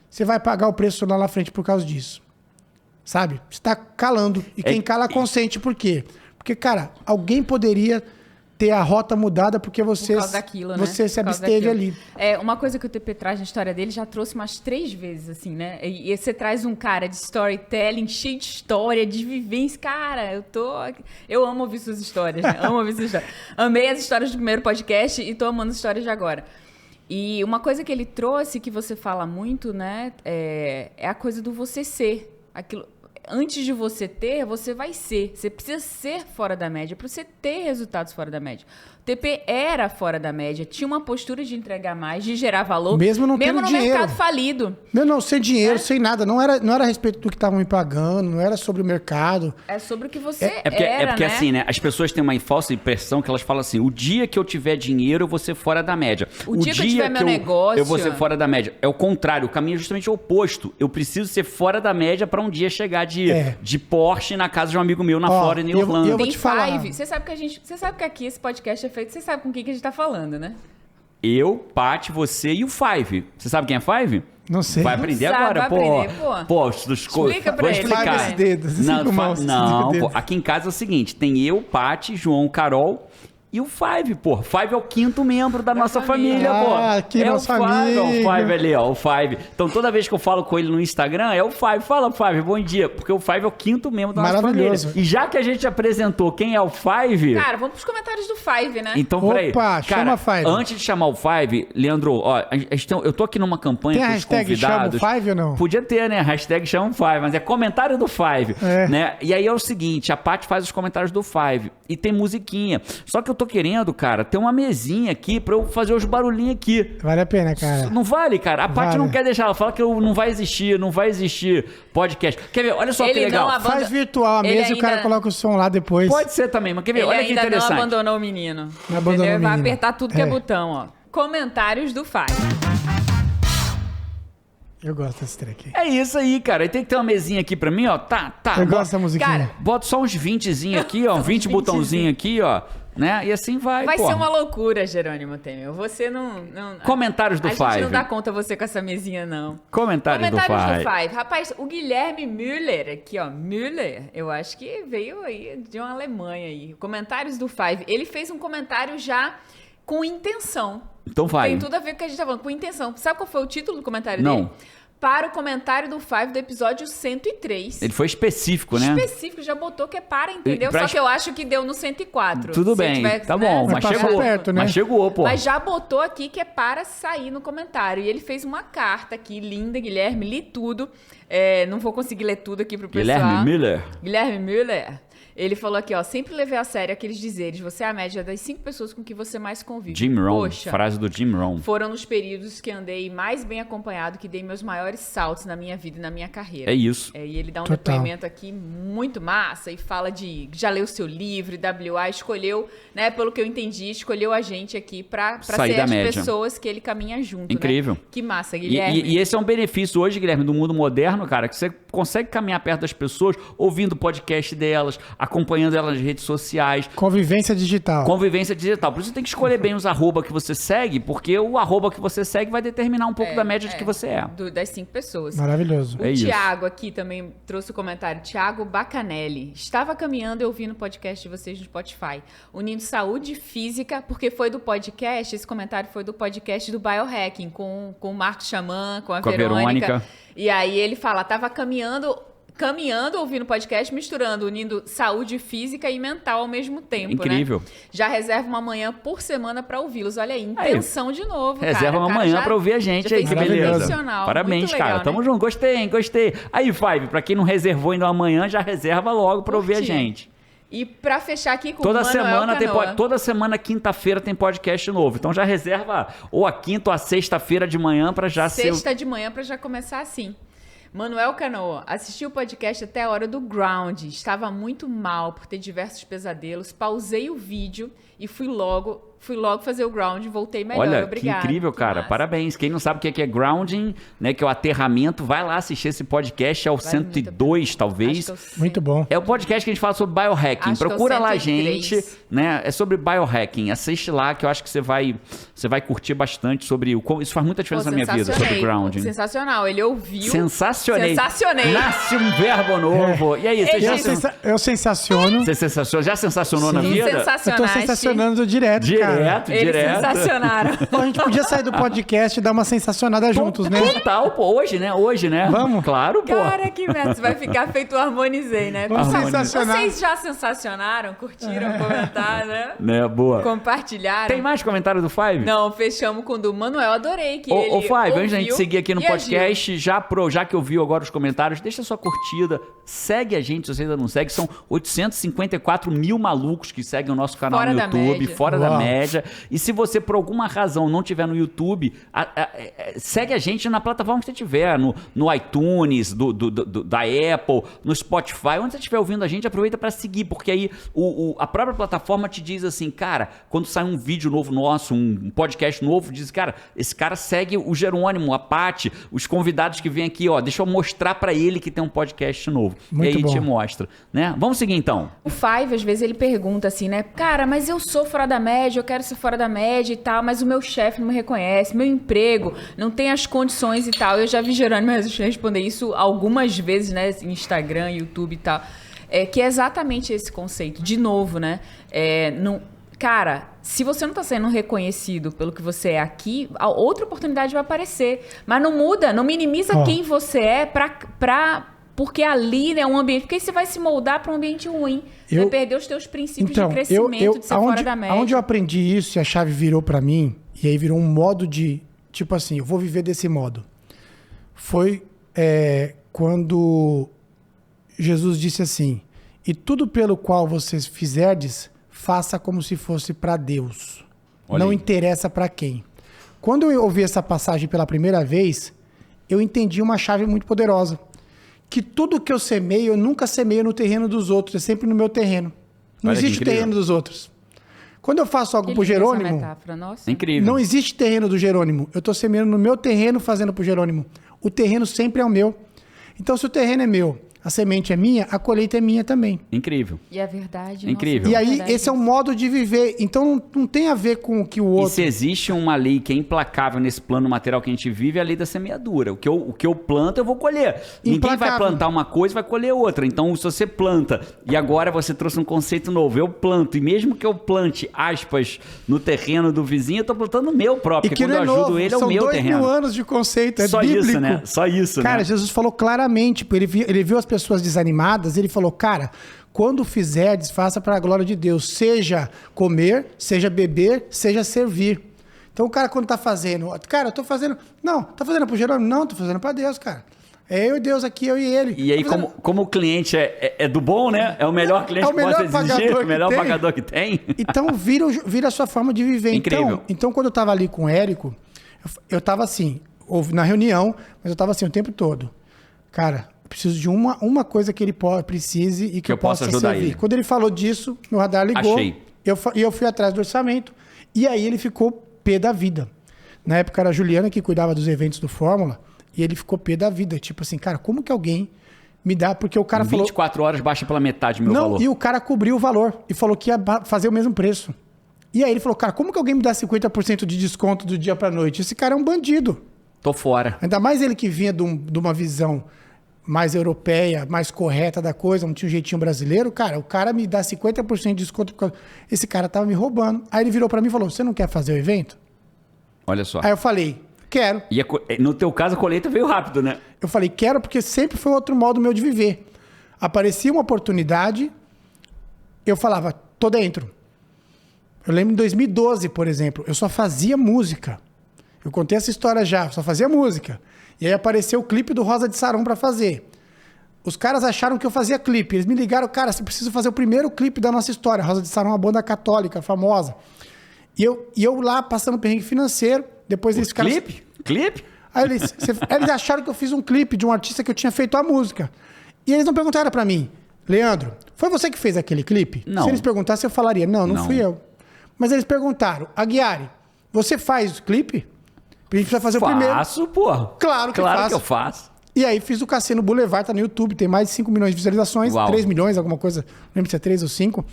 Speaker 2: você vai pagar o preço lá na frente por causa disso. Sabe? Você está calando. E quem cala consente, por quê? Porque, cara, alguém poderia ter a rota mudada porque você,
Speaker 3: Por causa daquilo, né?
Speaker 2: você se
Speaker 3: Por causa
Speaker 2: absteve
Speaker 3: daquilo.
Speaker 2: ali.
Speaker 3: Uma coisa que o TP traz na história dele, já trouxe umas 3 vezes, assim, né? E você traz um cara de storytelling, cheio de história, de vivência. Cara, eu amo ouvir suas histórias, né? Amo ouvir suas histórias. Amei as histórias do primeiro podcast e tô amando as histórias de agora. E uma coisa que ele trouxe, que você fala muito, né? É a coisa do você ser. Aquilo... Antes de você ter, você vai ser. Você precisa ser fora da média para você ter resultados fora da média. O TP era fora da média, tinha uma postura de entregar mais, de gerar valor.
Speaker 2: Mesmo não tendo
Speaker 3: no
Speaker 2: dinheiro.
Speaker 3: mercado falido.
Speaker 2: Não, sem dinheiro, sem nada. Não era a respeito do que estavam me pagando, não era sobre o mercado.
Speaker 3: É sobre o que você
Speaker 1: É porque
Speaker 3: né?
Speaker 1: assim, né? As pessoas têm uma falsa impressão que elas falam assim, o dia que eu tiver dinheiro, eu vou ser fora da média.
Speaker 3: O dia que eu tiver meu negócio...
Speaker 1: eu vou ser fora da média. É o contrário, o caminho é justamente o oposto. Eu preciso ser fora da média para um dia chegar de Porsche na casa de um amigo meu na Flórida, em Orlando.
Speaker 2: Eu vou
Speaker 3: Tem
Speaker 2: te falar.
Speaker 3: Five. Você sabe que aqui esse podcast é feito, você sabe com quem que a gente tá falando, né?
Speaker 1: Eu, Paty, você e o Five. Você sabe quem é Five?
Speaker 2: Não sei.
Speaker 1: Vai aprender
Speaker 3: Não sabe,
Speaker 1: agora,
Speaker 3: vai aprender, pô. Explica pra
Speaker 1: vou
Speaker 3: ele.
Speaker 1: explicar.
Speaker 2: Five esses dedos,
Speaker 1: Não,
Speaker 2: cinco mãos,
Speaker 1: não,
Speaker 2: cinco
Speaker 1: pô.
Speaker 2: dedos.
Speaker 1: Aqui em casa é o seguinte, tem eu, Paty, João, Carol e o Five, pô. Five é o 5º membro da nossa família, pô.
Speaker 2: Ah, que nosso
Speaker 1: o Five,
Speaker 2: amigo.
Speaker 1: ó, o Five ali, ó, o Five. Então toda vez que eu falo com ele no Instagram, é o Five. Fala, Five, bom dia. Porque o Five é o 5º membro da nossa família.
Speaker 2: Maravilhoso.
Speaker 1: E já que a gente apresentou quem é o Five...
Speaker 3: Cara, vamos pros comentários do Five, né?
Speaker 1: Então, peraí.
Speaker 2: Opa, chama
Speaker 1: Cara,
Speaker 2: Five.
Speaker 1: antes de chamar o Five, Leandro, ó, eu tô aqui numa campanha
Speaker 2: Tem a
Speaker 1: com os
Speaker 2: hashtag
Speaker 1: convidados.
Speaker 2: chama o Five ou não?
Speaker 1: Podia ter, né? Hashtag chama o Five, mas é comentário do Five, né? E aí é o seguinte, a Paty faz os comentários do Five e tem musiquinha. Só que eu tô querendo, cara, ter uma mesinha aqui pra eu fazer os barulhinhos aqui.
Speaker 2: Vale a pena, cara.
Speaker 1: Não vale, cara. A Paty
Speaker 2: Vale.
Speaker 1: não quer deixar. Ela fala que não vai existir podcast. Quer ver? Olha só que
Speaker 3: Ele
Speaker 1: legal.
Speaker 3: não
Speaker 2: Faz virtual a
Speaker 3: Ele
Speaker 2: mesa e o cara
Speaker 3: ainda-
Speaker 2: coloca o som lá depois.
Speaker 1: Pode ser também, mas quer ver?
Speaker 3: Ele
Speaker 1: Olha que
Speaker 3: ainda não
Speaker 1: interessante.
Speaker 3: abandonou o menino.
Speaker 2: Não abandonou
Speaker 3: Entendeu?
Speaker 2: o
Speaker 3: Vai
Speaker 2: menino.
Speaker 3: apertar tudo que é
Speaker 2: É.
Speaker 3: botão, ó. Comentários do Five.
Speaker 2: Eu gosto desse trem aqui.
Speaker 1: É isso aí, cara. E tem que ter uma mesinha aqui pra mim, ó. Tá.
Speaker 2: Eu gosto dessa musiquinha.
Speaker 3: Cara,
Speaker 1: Bota só uns 20zinho aqui, ó. 20 botãozinho aqui, ó. Né? E assim vai,
Speaker 3: Vai
Speaker 1: pô.
Speaker 3: ser uma loucura, Jerônimo Temer. Você não...
Speaker 1: Comentários do
Speaker 3: A gente não
Speaker 1: Five.
Speaker 3: dá conta você com essa mesinha, não.
Speaker 1: Comentários do Five.
Speaker 3: Rapaz, o Guilherme Müller, aqui, ó. Müller, eu acho que veio aí de uma Alemanha aí. Comentários do Five. Ele fez um comentário já com intenção.
Speaker 1: Então vai.
Speaker 3: Tem tudo a ver com o que a gente tá falando, com intenção. Sabe qual foi o título do comentário
Speaker 1: Não.
Speaker 3: dele? Para o comentário do Five do episódio 103.
Speaker 1: Ele foi específico, né?
Speaker 3: Específico, já botou que é para, entendeu?
Speaker 1: Pra-
Speaker 3: Só que eu acho que deu no 104.
Speaker 1: Tudo
Speaker 3: Se
Speaker 1: bem,
Speaker 3: tiver,
Speaker 1: tá
Speaker 3: né,
Speaker 1: bom,
Speaker 3: se
Speaker 1: mas
Speaker 2: passou
Speaker 1: chegou.
Speaker 2: perto, né?
Speaker 1: Mas chegou, pô.
Speaker 3: Mas já botou aqui que é para sair no comentário. E ele fez uma carta aqui, linda, Guilherme, li tudo. Não vou conseguir ler tudo aqui pro pessoal.
Speaker 1: Guilherme Miller.
Speaker 3: Guilherme Müller. Ele falou aqui, ó, sempre levei a sério aqueles dizeres. Você é a média das 5 pessoas com que você mais convive.
Speaker 1: Jim Rohn.
Speaker 3: Poxa,
Speaker 1: Frase do Jim Rohn.
Speaker 3: foram nos períodos que andei mais bem acompanhado, que dei meus maiores saltos na minha vida e na minha carreira.
Speaker 1: É isso.
Speaker 3: E ele dá um
Speaker 2: Total.
Speaker 3: depoimento aqui muito massa e fala de... Já leu o seu livro, WA, escolheu, né, pelo que eu entendi, escolheu a gente aqui pra
Speaker 1: Sair
Speaker 3: ser
Speaker 1: da
Speaker 3: as
Speaker 1: média.
Speaker 3: pessoas que ele caminha junto,
Speaker 1: Incrível.
Speaker 3: né? Que massa,
Speaker 1: E,
Speaker 3: Guilherme.
Speaker 1: e esse é um benefício hoje, Guilherme, do mundo moderno, cara, que você consegue caminhar perto das pessoas, ouvindo o podcast delas, acompanhando elas nas redes sociais,
Speaker 2: Convivência digital.
Speaker 1: convivência digital. Por isso você tem que escolher bem os arroba que você segue, porque o arroba que você segue vai determinar um pouco da média de que você é.
Speaker 3: Das 5 pessoas.
Speaker 2: Maravilhoso.
Speaker 3: O
Speaker 1: É isso.
Speaker 3: Thiago aqui também trouxe o comentário. Thiago Bacanelli. Estava caminhando e ouvindo o podcast de vocês no Spotify. Unindo saúde e física, porque foi do podcast, esse comentário foi do podcast do Biohacking, com o Marcos Xamã, com a Verônica. E aí ele fala, tava caminhando, ouvindo podcast, misturando, unindo saúde física e mental ao mesmo tempo,
Speaker 1: Incrível.
Speaker 3: né? Já reserva uma manhã por semana para ouvi-los. Olha aí, intenção de novo, cara.
Speaker 1: Reserva uma
Speaker 3: O cara
Speaker 1: manhã
Speaker 3: já-
Speaker 1: pra ouvir a gente
Speaker 3: já
Speaker 1: aí,
Speaker 3: fez
Speaker 1: que
Speaker 2: Maravilhoso.
Speaker 1: beleza.
Speaker 3: intencional.
Speaker 1: Parabéns,
Speaker 3: Muito
Speaker 1: cara.
Speaker 3: legal,
Speaker 1: Tamo
Speaker 3: né?
Speaker 1: junto. Gostei, hein? Gostei. Aí, Five, pra quem não reservou ainda amanhã, já reserva logo pra ouvir a
Speaker 3: Curti.
Speaker 1: gente.
Speaker 3: E pra fechar aqui com
Speaker 1: Toda
Speaker 3: o Manuel
Speaker 1: semana
Speaker 3: Canoa.
Speaker 1: toda semana, quinta-feira, tem podcast novo. Então já reserva ou a quinta ou a sexta-feira de manhã pra já ser.
Speaker 3: Sexta de manhã pra já começar assim. Manuel Canoa, assisti o podcast até a hora do ground. Estava muito mal por ter diversos pesadelos. Pausei o vídeo e fui logo fui logo fazer o ground e voltei melhor.
Speaker 1: Olha,
Speaker 3: Obrigada.
Speaker 1: que incrível, cara.
Speaker 3: massa.
Speaker 1: Parabéns. Quem não sabe o que é grounding, né, que é o aterramento, vai lá assistir esse podcast, é o
Speaker 3: Vale muito a
Speaker 1: 102,
Speaker 3: Acho
Speaker 1: talvez.
Speaker 3: que eu sei.
Speaker 2: Muito bom.
Speaker 1: É o podcast que a gente fala sobre biohacking.
Speaker 3: Acho que é o
Speaker 1: Procura lá,
Speaker 3: 103.
Speaker 1: gente, né? É sobre biohacking. Assiste lá, que eu acho que você vai curtir bastante sobre isso faz muita diferença
Speaker 3: Pô,
Speaker 1: na minha vida, sobre
Speaker 3: sensacionei.
Speaker 1: grounding.
Speaker 3: Sensacional. Ele ouviu.
Speaker 1: Sensacionei.
Speaker 3: Sensacionei.
Speaker 1: Nasce um verbo novo. E aí, você
Speaker 3: Ele-
Speaker 1: já
Speaker 2: Eu sensaciono.
Speaker 1: você já sensacionou na
Speaker 3: Tu
Speaker 1: vida?
Speaker 2: Eu tô
Speaker 3: sensacionaste.
Speaker 2: sensacionando direto, cara.
Speaker 1: Direto,
Speaker 3: Eles
Speaker 1: direto.
Speaker 3: sensacionaram.
Speaker 2: Pô, a gente podia sair do podcast e dar uma sensacionada juntos, né?
Speaker 1: Total, pô. Hoje, né?
Speaker 2: Vamos?
Speaker 1: Claro, pô.
Speaker 3: Cara, que merda. Você vai ficar feito o Harmonizei, né?
Speaker 2: Vamos
Speaker 3: Pessoal,
Speaker 2: sensacionar.
Speaker 3: Vocês já sensacionaram, curtiram, comentaram, né?
Speaker 1: Né, boa.
Speaker 3: Compartilharam.
Speaker 1: Tem mais comentário do Five?
Speaker 3: Não, fechamos com o do Manuel. Adorei que ele
Speaker 1: Ô, Five, antes da gente
Speaker 3: ouviu
Speaker 1: seguir aqui no
Speaker 3: e agiu.
Speaker 1: podcast, já que ouviu agora os comentários, deixa sua curtida, segue a gente se você ainda não segue. São 854 mil malucos que seguem o nosso canal
Speaker 3: Fora
Speaker 1: no
Speaker 3: da
Speaker 1: YouTube,
Speaker 3: média.
Speaker 1: fora da
Speaker 2: Uau.
Speaker 1: média. E se você, por alguma razão, não tiver no YouTube, segue a gente na plataforma que você tiver, no iTunes, da Apple, no Spotify, onde você estiver ouvindo a gente, aproveita para seguir, porque aí a própria plataforma te diz assim, cara, quando sai um vídeo novo nosso, um podcast novo, diz, cara, esse cara segue o Jerônimo, a Paty, os convidados que vêm aqui, ó, deixa eu mostrar para ele que tem um podcast novo.
Speaker 2: Muito
Speaker 1: e aí
Speaker 2: bom.
Speaker 1: te mostra, né? Vamos seguir então.
Speaker 3: O Five, às vezes, ele pergunta assim, né? Cara, mas eu sou fora da média, eu quero ser fora da média e tal, mas o meu chefe não me reconhece, meu emprego não tem as condições e tal. Eu já vi Jerônimo responder isso algumas vezes, né? Instagram, YouTube e tal. Que é exatamente esse conceito. De novo, né? Cara, se você não tá sendo reconhecido pelo que você é aqui, a outra oportunidade vai aparecer. Mas não muda, não minimiza
Speaker 2: Ó.
Speaker 3: quem você é porque ali é um ambiente... Porque aí você vai se moldar para um ambiente ruim. Você vai perder os teus princípios de crescimento, de ser fora da média.
Speaker 2: Aonde eu aprendi isso e a chave virou pra mim, e aí virou um modo de, tipo assim, eu vou viver desse modo. Foi quando Jesus disse assim, e tudo pelo qual vocês fizerdes, faça como se fosse pra Deus.
Speaker 1: Olha
Speaker 2: Não
Speaker 1: aí.
Speaker 2: interessa pra quem. Quando eu ouvi essa passagem pela primeira vez, eu entendi uma chave muito poderosa. Que tudo que eu semeio, eu nunca semeio no terreno dos outros, é sempre no meu terreno. Não
Speaker 1: Olha que
Speaker 2: existe
Speaker 1: incrível.
Speaker 2: terreno dos outros. Quando eu faço algo
Speaker 3: Ele
Speaker 2: pro
Speaker 3: fez essa
Speaker 2: Jerônimo,
Speaker 3: metáfora, nossa.
Speaker 1: É incrível.
Speaker 2: não existe terreno do Jerônimo. Eu tô semeando no meu terreno fazendo pro Jerônimo. O terreno sempre é o meu. Então, se o terreno é meu, a semente é minha, a colheita é minha também.
Speaker 1: Incrível.
Speaker 3: E a verdade...
Speaker 1: Incrível.
Speaker 2: E
Speaker 3: nossa,
Speaker 2: aí,
Speaker 3: verdade.
Speaker 2: esse é um modo de viver. Então, não tem a ver com o que o
Speaker 1: E
Speaker 2: outro...
Speaker 1: se existe uma lei que é implacável nesse plano material que a gente vive, é a lei da semeadura. O que eu planto, eu vou colher. Ninguém vai
Speaker 2: Implacável.
Speaker 1: plantar uma coisa e vai colher outra. Então, se você planta, e agora você trouxe um conceito novo, eu planto, e mesmo que eu plante, aspas, no terreno do vizinho, eu tô plantando o meu próprio,
Speaker 2: E
Speaker 1: porque
Speaker 2: que
Speaker 1: quando
Speaker 2: não
Speaker 1: eu
Speaker 2: é
Speaker 1: ajudo
Speaker 2: novo,
Speaker 1: ele, é o
Speaker 2: são
Speaker 1: meu
Speaker 2: 2000
Speaker 1: terreno.
Speaker 2: anos de conceito, é
Speaker 1: Só
Speaker 2: bíblico.
Speaker 1: isso, né? Só isso,
Speaker 2: Cara,
Speaker 1: né?
Speaker 2: Jesus falou claramente, ele viu as pessoas desanimadas, ele falou, cara, quando fizerdes, faça para a glória de Deus, seja comer, seja beber, seja servir. Então o cara quando tá fazendo, cara, eu tô fazendo, não, tá fazendo pro Jerônimo? Não, tô fazendo para Deus, cara. É eu e Deus aqui, eu e ele.
Speaker 1: E aí,
Speaker 2: Tô fazendo-
Speaker 1: como o cliente é do bom, né? É o melhor cliente
Speaker 2: É o
Speaker 1: que possa
Speaker 2: melhor
Speaker 1: exigir,
Speaker 2: pagador
Speaker 1: o melhor
Speaker 2: que tem.
Speaker 1: pagador que tem.
Speaker 2: Então vira a sua forma de viver.
Speaker 1: Incrível.
Speaker 2: Então quando eu tava ali com o Érico, eu tava assim, na reunião, mas eu tava assim o tempo todo. Cara, eu preciso de uma coisa que ele precise e que eu
Speaker 1: possa
Speaker 2: possa
Speaker 1: ajudar
Speaker 2: servir.
Speaker 1: ele.
Speaker 2: Quando ele falou disso, meu radar ligou.
Speaker 1: Achei.
Speaker 2: E eu fui atrás do orçamento. E aí ele ficou pé da vida. Na época era a Juliana que cuidava dos eventos do Fórmula. E ele ficou pé da vida. Tipo assim, cara, como que alguém me dá? Porque o cara
Speaker 1: Em
Speaker 2: falou...
Speaker 1: 24 horas baixa pela metade o meu
Speaker 2: Não,
Speaker 1: valor.
Speaker 2: e o cara cobriu o valor e falou que ia fazer o mesmo preço. E aí ele falou, cara, como que alguém me dá 50% de desconto do dia pra noite? Esse cara é um bandido.
Speaker 1: Tô fora.
Speaker 2: Ainda mais ele que vinha de uma visão mais europeia, mais correta da coisa, não tinha um jeitinho brasileiro. Cara, o cara me dá 50% de desconto. Esse cara tava me roubando. Aí ele virou pra mim e falou, você não quer fazer o evento?
Speaker 1: Olha só.
Speaker 2: Aí eu falei, quero.
Speaker 1: E no teu caso, a colheita veio rápido, né?
Speaker 2: Eu falei, quero porque sempre foi outro modo meu de viver. Aparecia uma oportunidade, eu falava, tô dentro. Eu lembro em 2012, por exemplo, eu só fazia música. Eu contei essa história já, eu só fazia música. E aí apareceu o clipe do Rosa de Saron pra fazer. Os caras acharam que eu fazia clipe. Eles me ligaram, cara, você precisa fazer o primeiro clipe da nossa história. Rosa de Saron é uma banda católica, famosa. E eu lá passando perrengue financeiro, depois eles ficaram...
Speaker 1: Clipe?
Speaker 2: Aí eles acharam que eu fiz um clipe de um artista que eu tinha feito a música. E eles não perguntaram pra mim, Leandro, foi você que fez aquele clipe?
Speaker 1: Não.
Speaker 2: Se eles perguntassem, eu falaria, não
Speaker 1: Não.
Speaker 2: fui eu. Mas eles perguntaram, Aguiari, você faz o clipe? A gente precisa fazer o primeiro.
Speaker 1: Faço, porra.
Speaker 2: Claro que
Speaker 1: Claro
Speaker 2: faço.
Speaker 1: que eu faço.
Speaker 2: E aí fiz o Cassino Boulevard, tá no YouTube, tem mais de 5 milhões de visualizações,
Speaker 1: Uau.
Speaker 2: 3 milhões, alguma coisa, não lembro se é 3 ou 5.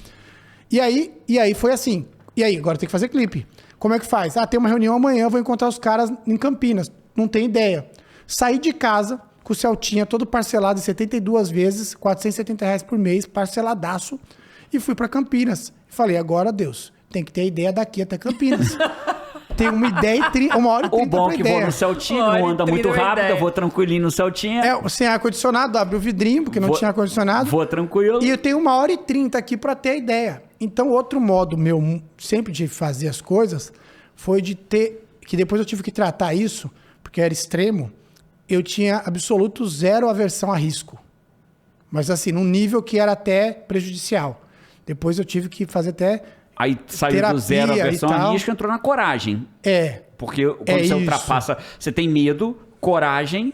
Speaker 2: E aí foi assim, e aí, agora tem que fazer clipe. Como é que faz? Ah, tem uma reunião amanhã, eu vou encontrar os caras em Campinas. Não tem ideia. Saí de casa com o Celtinha todo parcelado em 72 vezes, R$470 por mês, parceladaço, e fui pra Campinas. Falei, agora, Deus, tem que ter ideia daqui até Campinas. Tem uma ideia e 1h30
Speaker 1: O bom é que
Speaker 2: ideia.
Speaker 1: vou no Celtinha, não anda muito rápido, eu vou tranquilinho no Celtinha.
Speaker 2: Sem ar-condicionado, abre o vidrinho, porque não tinha ar-condicionado.
Speaker 1: Vou tranquilo.
Speaker 2: E eu tenho 1h30 aqui para ter a ideia. Então, outro modo meu, sempre de fazer as coisas, foi de ter... Que depois eu tive que tratar isso, porque era extremo. Eu tinha absoluto zero aversão a risco. Mas assim, num nível que era até prejudicial. Depois eu tive que fazer até...
Speaker 1: Aí saiu do
Speaker 2: terapia
Speaker 1: zero a
Speaker 2: e
Speaker 1: versão a
Speaker 2: tal.
Speaker 1: risco, entrou na coragem. Porque quando
Speaker 2: É
Speaker 1: você
Speaker 2: isso.
Speaker 1: ultrapassa, você tem medo, coragem,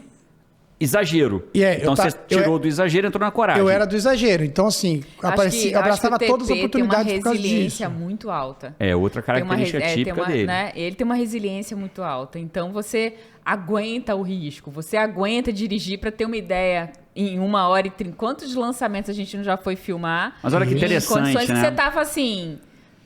Speaker 1: exagero. Então você tirou do exagero e entrou na coragem.
Speaker 2: Eu era do exagero. Então, assim, eu abraçava todas as oportunidades
Speaker 3: tem
Speaker 2: por causa
Speaker 3: uma resiliência
Speaker 2: disso.
Speaker 3: muito alta.
Speaker 1: É outra característica típica dele.
Speaker 3: Né? Ele tem uma resiliência muito alta. Então você aguenta o risco. Você aguenta dirigir para ter uma ideia em 1h30. Quantos lançamentos a gente não já foi filmar?
Speaker 1: Mas olha que interessante,
Speaker 3: em condições
Speaker 1: né?
Speaker 3: que você tava assim...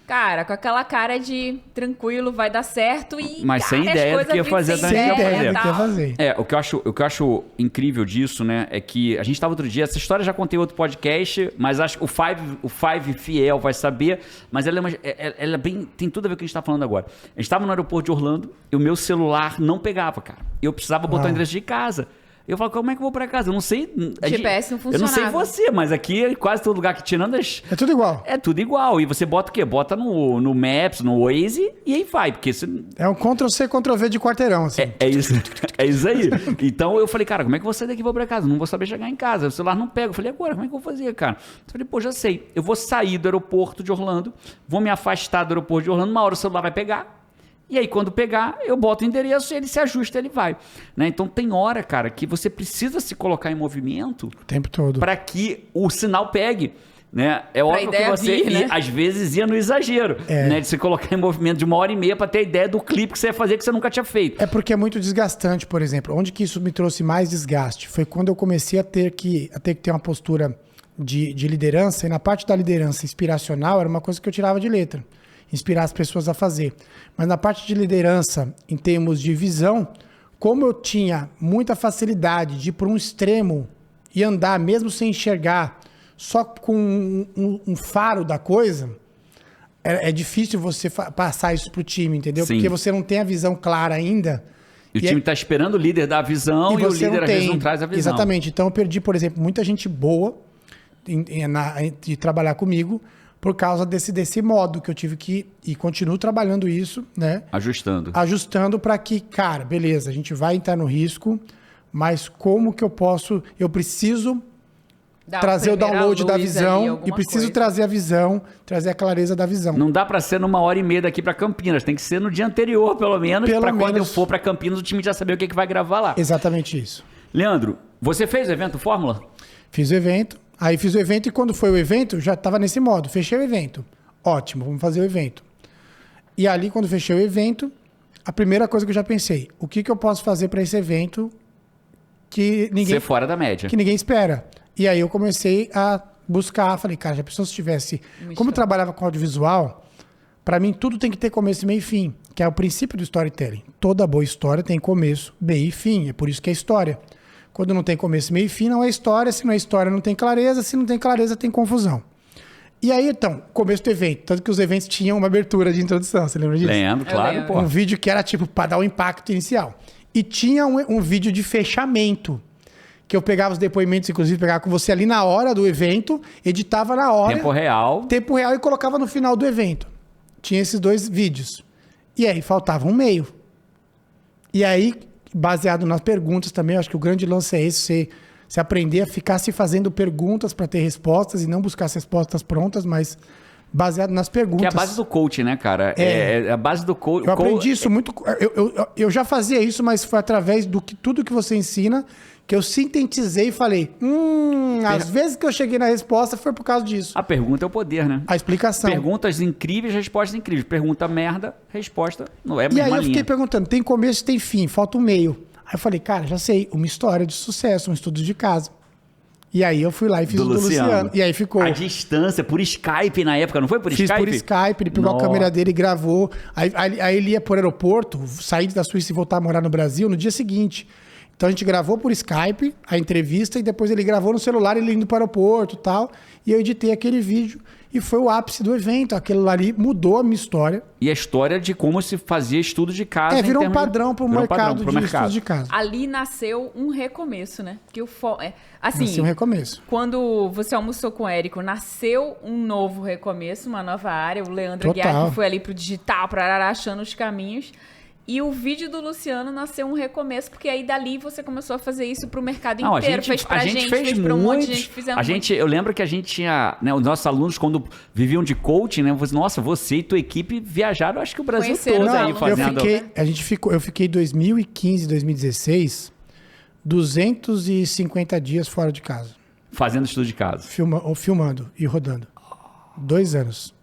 Speaker 3: Cara, com aquela cara de tranquilo, vai dar certo e...
Speaker 1: Mas sem ideia do que ia fazer
Speaker 2: Sem ideia do que ia fazer.
Speaker 1: O que eu acho incrível disso, né, é que a gente tava outro dia, essa história eu já contei em outro podcast, mas acho que o Five Fiel vai saber, mas ela é bem, tem tudo a ver com o que a gente tá falando agora. A gente tava no aeroporto de Orlando e o meu celular não pegava, cara. Eu precisava botar o endereço de casa. Eu falo, como é que eu vou pra casa? Eu não sei.
Speaker 3: GPS não funcionava.
Speaker 1: Eu não sei você, mas aqui, quase todo lugar que tirando as...
Speaker 2: É tudo igual.
Speaker 1: É tudo igual. E você bota o quê? Bota no Maps, no Waze, e aí vai. Porque você...
Speaker 2: É um Ctrl-C, Ctrl-V de quarteirão, assim.
Speaker 1: É isso. É isso aí. Então eu falei, cara, como é que eu vou sair daqui e vou pra casa? Não vou saber chegar em casa. O celular não pega. Eu falei, agora, como é que eu vou fazer, cara? Eu falei, pô, já sei. Eu vou sair do aeroporto de Orlando, vou me afastar do aeroporto de Orlando, uma hora o celular vai pegar. E aí, quando pegar, eu boto o endereço, ele se ajusta, ele vai. Né? Então, tem hora, cara, que você precisa se colocar em movimento
Speaker 2: O tempo todo.
Speaker 1: para que o sinal pegue. Né? É óbvio que você,
Speaker 3: né?
Speaker 1: às vezes, ia no exagero. Né? De se colocar em movimento de 1h30 para ter a ideia do clipe que você ia fazer que você nunca tinha feito.
Speaker 2: É porque é muito desgastante, por exemplo. Onde que isso me trouxe mais desgaste? Foi quando eu comecei a ter que ter uma postura de liderança. E na parte da liderança inspiracional, era uma coisa que eu tirava de letra. Inspirar as pessoas a fazer. Mas na parte de liderança, em termos de visão, como eu tinha muita facilidade de ir para um extremo e andar mesmo sem enxergar, só com um faro da coisa, é difícil você passar isso pro time, entendeu?
Speaker 1: Sim.
Speaker 2: Porque você não tem a visão clara ainda.
Speaker 1: E o time está esperando o líder dar a visão e o líder às vezes não traz a visão.
Speaker 2: Exatamente. Então eu perdi, por exemplo, muita gente boa de trabalhar comigo, por causa desse modo que eu tive que... E continuo trabalhando isso, né? Ajustando para que, cara, beleza, a gente vai entrar no risco, mas como que eu posso... Eu preciso trazer o download da visão e preciso trazer a visão, trazer a clareza da visão.
Speaker 1: Não dá para ser numa 1h30 daqui para Campinas, tem que ser no dia anterior, pelo menos, para quando eu for para Campinas o time já saber o que vai gravar lá.
Speaker 2: Exatamente isso.
Speaker 1: Leandro, você fez o evento Fórmula?
Speaker 2: Fiz o evento. Aí fiz o evento e quando foi o evento, já estava nesse modo. Fechei o evento. Ótimo, vamos fazer o evento. E ali, quando fechei o evento, a primeira coisa que eu já pensei, o que eu posso fazer para esse evento que ninguém...
Speaker 1: Ser fora da média.
Speaker 2: Que ninguém espera. E aí eu comecei a buscar, falei, cara, já pensou se tivesse... Como eu trabalhava com audiovisual, para mim tudo tem que ter começo, meio e fim, que é o princípio do storytelling. Toda boa história tem começo, meio e fim, é por isso que é história. Quando não tem começo, meio e fim, não é história. Se não é história, não tem clareza. Se não tem clareza, tem confusão. E aí, então, começo do evento. Tanto que os eventos tinham uma abertura de introdução. Você lembra disso?
Speaker 1: Lembro, claro. Pô.
Speaker 2: Um vídeo que era tipo para dar o impacto inicial. E tinha um vídeo de fechamento. Que eu pegava os depoimentos, inclusive, pegava com você ali na hora do evento, editava na hora.
Speaker 1: Tempo real
Speaker 2: E colocava no final do evento. Tinha esses 2 vídeos. E aí, faltava um meio. E aí... Baseado nas perguntas também, acho que o grande lance é esse, você aprender a ficar se fazendo perguntas para ter respostas e não buscar as respostas prontas, mas baseado nas perguntas.
Speaker 1: Que é a base do coach, né, cara? É a base do coach.
Speaker 2: Eu aprendi isso muito. Eu já fazia isso, mas foi através do que tudo que você ensina que eu sintetizei e falei: às vezes que eu cheguei na resposta foi por causa disso.
Speaker 1: A pergunta é o poder, né?
Speaker 2: A explicação.
Speaker 1: Perguntas incríveis, respostas incríveis. Pergunta merda, resposta não é a
Speaker 2: E
Speaker 1: mesma
Speaker 2: aí eu
Speaker 1: linha.
Speaker 2: fiquei perguntando: tem começo e tem fim, falta um meio. Aí eu falei: cara, já sei, uma história de sucesso, um estudo de caso. E aí eu fui lá e fiz o do Luciano. E aí ficou.
Speaker 1: A distância, por Skype na época, não foi por
Speaker 2: Fiz
Speaker 1: Skype?
Speaker 2: por Skype, ele pegou a câmera dele e gravou. Aí ele ia pro aeroporto, sair da Suíça e voltar a morar no Brasil no dia seguinte. Então a gente gravou por Skype a entrevista e depois ele gravou no celular, ele indo pro aeroporto e tal. E eu editei aquele vídeo e foi o ápice do evento. Aquilo ali mudou a minha história.
Speaker 1: E a história de como se fazia estudo de casa.
Speaker 2: Virou um padrão pro mercado de estudo de casa.
Speaker 3: Ali nasceu um recomeço, né? Que assim,
Speaker 2: nasceu um recomeço.
Speaker 3: Quando você almoçou com o Érico, nasceu um novo recomeço, uma nova área. O Leandro
Speaker 2: Total.
Speaker 3: Aguiar que foi ali pro digital, para achando os caminhos. E o vídeo do Luciano nasceu um recomeço, porque aí dali você começou a fazer isso pro mercado inteiro. Fez pra gente, fez pra um monte de gente, fizemos
Speaker 1: Eu lembro que a gente tinha, né, os nossos alunos, quando viviam de coaching, né? Nossa, você e tua equipe viajaram, acho que o Brasil
Speaker 3: Conheceram
Speaker 1: todo
Speaker 3: os
Speaker 1: aí
Speaker 3: alunos.
Speaker 1: fazendo.
Speaker 2: Eu fiquei 2015, 2016, 250 dias fora de casa.
Speaker 1: Fazendo estudo de casa.
Speaker 2: Filmando e rodando. 2 anos.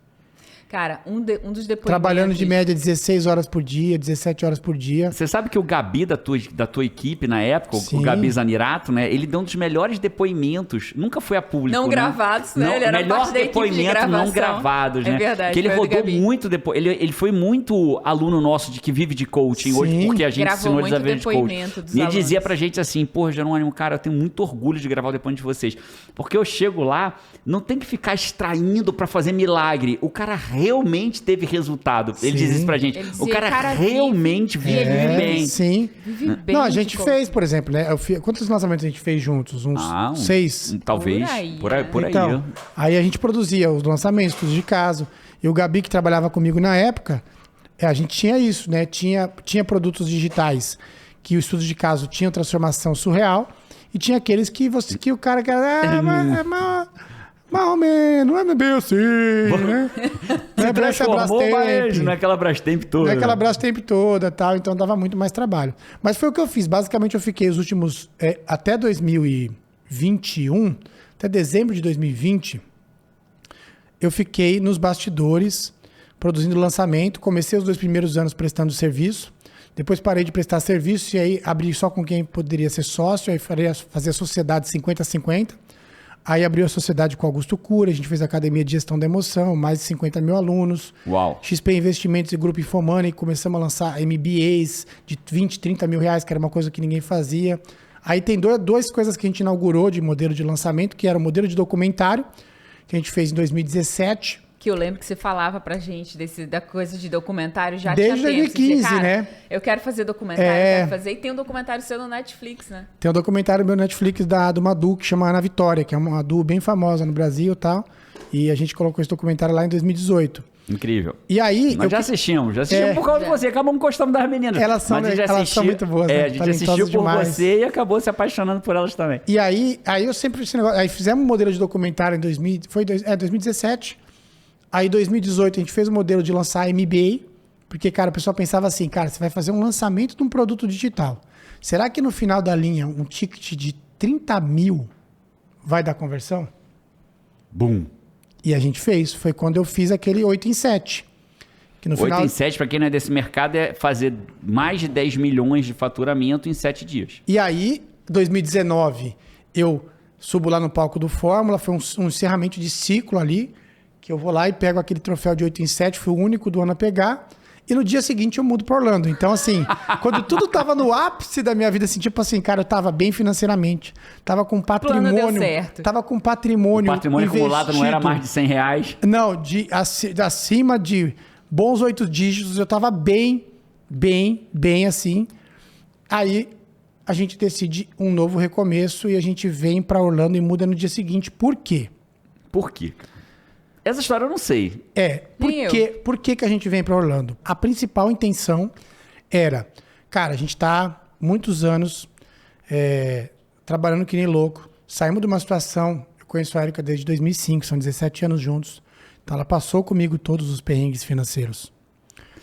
Speaker 3: Cara, um dos depoimentos...
Speaker 2: Trabalhando de média 16 horas por dia, 17 horas por dia.
Speaker 1: Você sabe que o Gabi da tua equipe na época,
Speaker 2: Sim.
Speaker 1: o Gabi Zanirato, né? Ele deu um dos melhores depoimentos. Nunca foi a público,
Speaker 3: não
Speaker 1: né?
Speaker 3: gravados, né?
Speaker 1: Não,
Speaker 3: ele era
Speaker 1: melhor
Speaker 3: parte da equipe de
Speaker 1: depoimento
Speaker 3: gravação.
Speaker 1: não gravados, né?
Speaker 3: É verdade.
Speaker 1: Que ele
Speaker 3: foi o do
Speaker 1: rodou
Speaker 3: Gabi.
Speaker 1: muito depois. Ele foi muito aluno nosso que vive de coaching
Speaker 2: Sim.
Speaker 1: hoje, porque a gente
Speaker 3: Gravou
Speaker 1: ensinou eles a
Speaker 3: muito
Speaker 1: ver de coaching.
Speaker 3: depoimento dos
Speaker 1: E ele
Speaker 3: alunos.
Speaker 1: dizia pra gente assim: pô, Jerônimo, cara, eu tenho muito orgulho de gravar o depoimento de vocês. Porque eu chego lá, não tem que ficar extraindo pra fazer milagre. O cara realmente teve resultado. Ele
Speaker 2: Sim.
Speaker 1: diz isso pra gente.
Speaker 3: Ele
Speaker 1: O
Speaker 3: dizia,
Speaker 1: cara realmente vive bem.
Speaker 2: Sim.
Speaker 3: Vive bem
Speaker 2: Não, a
Speaker 3: de
Speaker 2: gente
Speaker 3: coaching.
Speaker 2: fez, por exemplo, né? Quantos lançamentos a gente fez juntos? Uns 6?
Speaker 1: Talvez. Por aí.
Speaker 2: Então, aí a gente produzia os lançamentos, estudos de caso. E o Gabi, que trabalhava comigo na época, a gente tinha isso, né? Tinha produtos digitais que o estudo de caso tinha transformação surreal e tinha aqueles que o cara mais ou menos, não é bem assim, né?
Speaker 1: Se transformou, mas não é aquela Brastemp toda.
Speaker 2: Não é aquela Brastemp toda, tal, então dava muito mais trabalho. Mas foi o que eu fiz. Basicamente, eu fiquei os últimos... até 2021, até dezembro de 2020, eu fiquei nos bastidores, produzindo lançamento. Comecei os 2 primeiros anos prestando serviço. Depois parei de prestar serviço e aí abri só com quem poderia ser sócio. Aí fazia sociedade 50-50. Aí abriu a sociedade com Augusto Cury, a gente fez a Academia de Gestão da Emoção, mais de 50 mil alunos.
Speaker 1: Uau.
Speaker 2: XP Investimentos e Grupo Infomoney, começamos a lançar MBAs de 20, 30 mil reais, que era uma coisa que ninguém fazia. Aí tem duas coisas que a gente inaugurou de modelo de lançamento, que era o modelo de documentário, que a gente fez em 2017.
Speaker 3: Que eu lembro que você falava pra gente da coisa de documentário já
Speaker 2: Desde
Speaker 3: tinha tempo.
Speaker 2: 2015,
Speaker 3: Você dizia,
Speaker 2: né?
Speaker 3: Eu quero fazer documentário, eu quero fazer. E tem um documentário seu no Netflix, né?
Speaker 2: Tem um documentário meu Netflix de uma duo que chama Ana Vitória, que é uma duo bem famosa no Brasil e tal. E a gente colocou esse documentário lá em 2018.
Speaker 1: Incrível.
Speaker 2: E aí...
Speaker 1: Nós já assistimos por causa de você. Acabamos gostando das meninas.
Speaker 2: Elas são muito boas, né?
Speaker 1: A gente assistiu por você e acabou se apaixonando por elas também.
Speaker 2: E aí eu sempre fiz esse negócio. Aí fizemos um modelo de documentário em 2017. Aí, em 2018, a gente fez o modelo de lançar MBA, porque, cara, o pessoal pensava assim, cara, você vai fazer um lançamento de um produto digital. Será que no final da linha, um ticket de 30 mil vai dar conversão?
Speaker 1: Bum.
Speaker 2: E a gente fez. Foi quando eu fiz aquele 8 em 7. Que no
Speaker 1: 8
Speaker 2: final...
Speaker 1: em 7, para quem não é desse mercado, é fazer mais de 10 milhões de faturamento em 7 dias.
Speaker 2: E aí, 2019, eu subo lá no palco do Fórmula, foi um encerramento de ciclo ali, que eu vou lá e pego aquele troféu de 8 em 7, fui o único do ano a pegar, e no dia seguinte eu mudo para Orlando. Então, assim, quando tudo tava no ápice da minha vida, assim, tipo assim, cara, eu tava bem financeiramente, tava com patrimônio...
Speaker 3: Plano deu certo.
Speaker 2: Tava com patrimônio
Speaker 1: O patrimônio acumulado não era mais de 100 reais.
Speaker 2: Não, acima de bons 8 dígitos, eu tava bem assim. Aí a gente decide um novo recomeço e a gente vem para Orlando e muda no dia seguinte. Por quê?
Speaker 1: Por quê? Essa história eu não sei.
Speaker 2: Por que a gente vem para Orlando? A principal intenção era, cara, a gente tá muitos anos trabalhando que nem louco. Saímos de uma situação, eu conheço a Erika desde 2005, são 17 anos juntos. Então ela passou comigo todos os perrengues financeiros.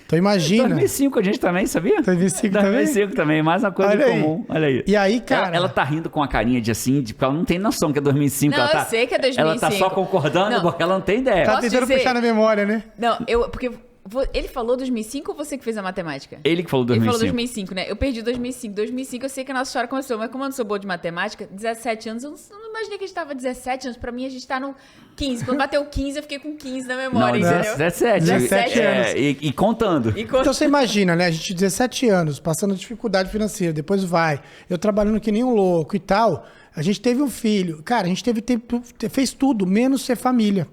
Speaker 2: Então imagina...
Speaker 1: 2005 a gente também, sabia?
Speaker 2: 2005 também?
Speaker 1: 2005 também, mais uma coisa
Speaker 2: Olha aí.
Speaker 1: comum. Olha aí.
Speaker 2: E aí, cara...
Speaker 1: Ela tá rindo com a carinha de assim, porque ela não tem noção que é 2005.
Speaker 3: Não,
Speaker 1: ela tá,
Speaker 3: eu sei que é 2005.
Speaker 1: Ela tá só concordando
Speaker 3: Não.
Speaker 1: porque ela não tem ideia.
Speaker 2: Tá
Speaker 3: Posso
Speaker 2: tentando
Speaker 3: dizer-
Speaker 2: puxar na memória, né?
Speaker 3: Não, porque ele falou 2005 ou você que fez a matemática?
Speaker 1: Ele que falou
Speaker 3: Ele
Speaker 1: 2005.
Speaker 3: falou 2005, né? Eu perdi 2005. 2005 eu sei que a nossa história começou, mas como eu não sou boa de matemática, 17 anos, eu não imaginei que a gente tava 17 anos. Pra mim, a gente tá no 15. Quando bateu 15, eu fiquei com 15 na
Speaker 1: Não,
Speaker 3: memória, entendeu?
Speaker 1: 17.
Speaker 2: 17
Speaker 1: É, e contando.
Speaker 3: E quando-
Speaker 2: Então você imagina, né? A gente 17 anos, passando dificuldade financeira, depois vai, eu trabalhando que nem um louco e tal. A gente teve um filho. Cara, a gente teve tempo, fez tudo, menos ser família.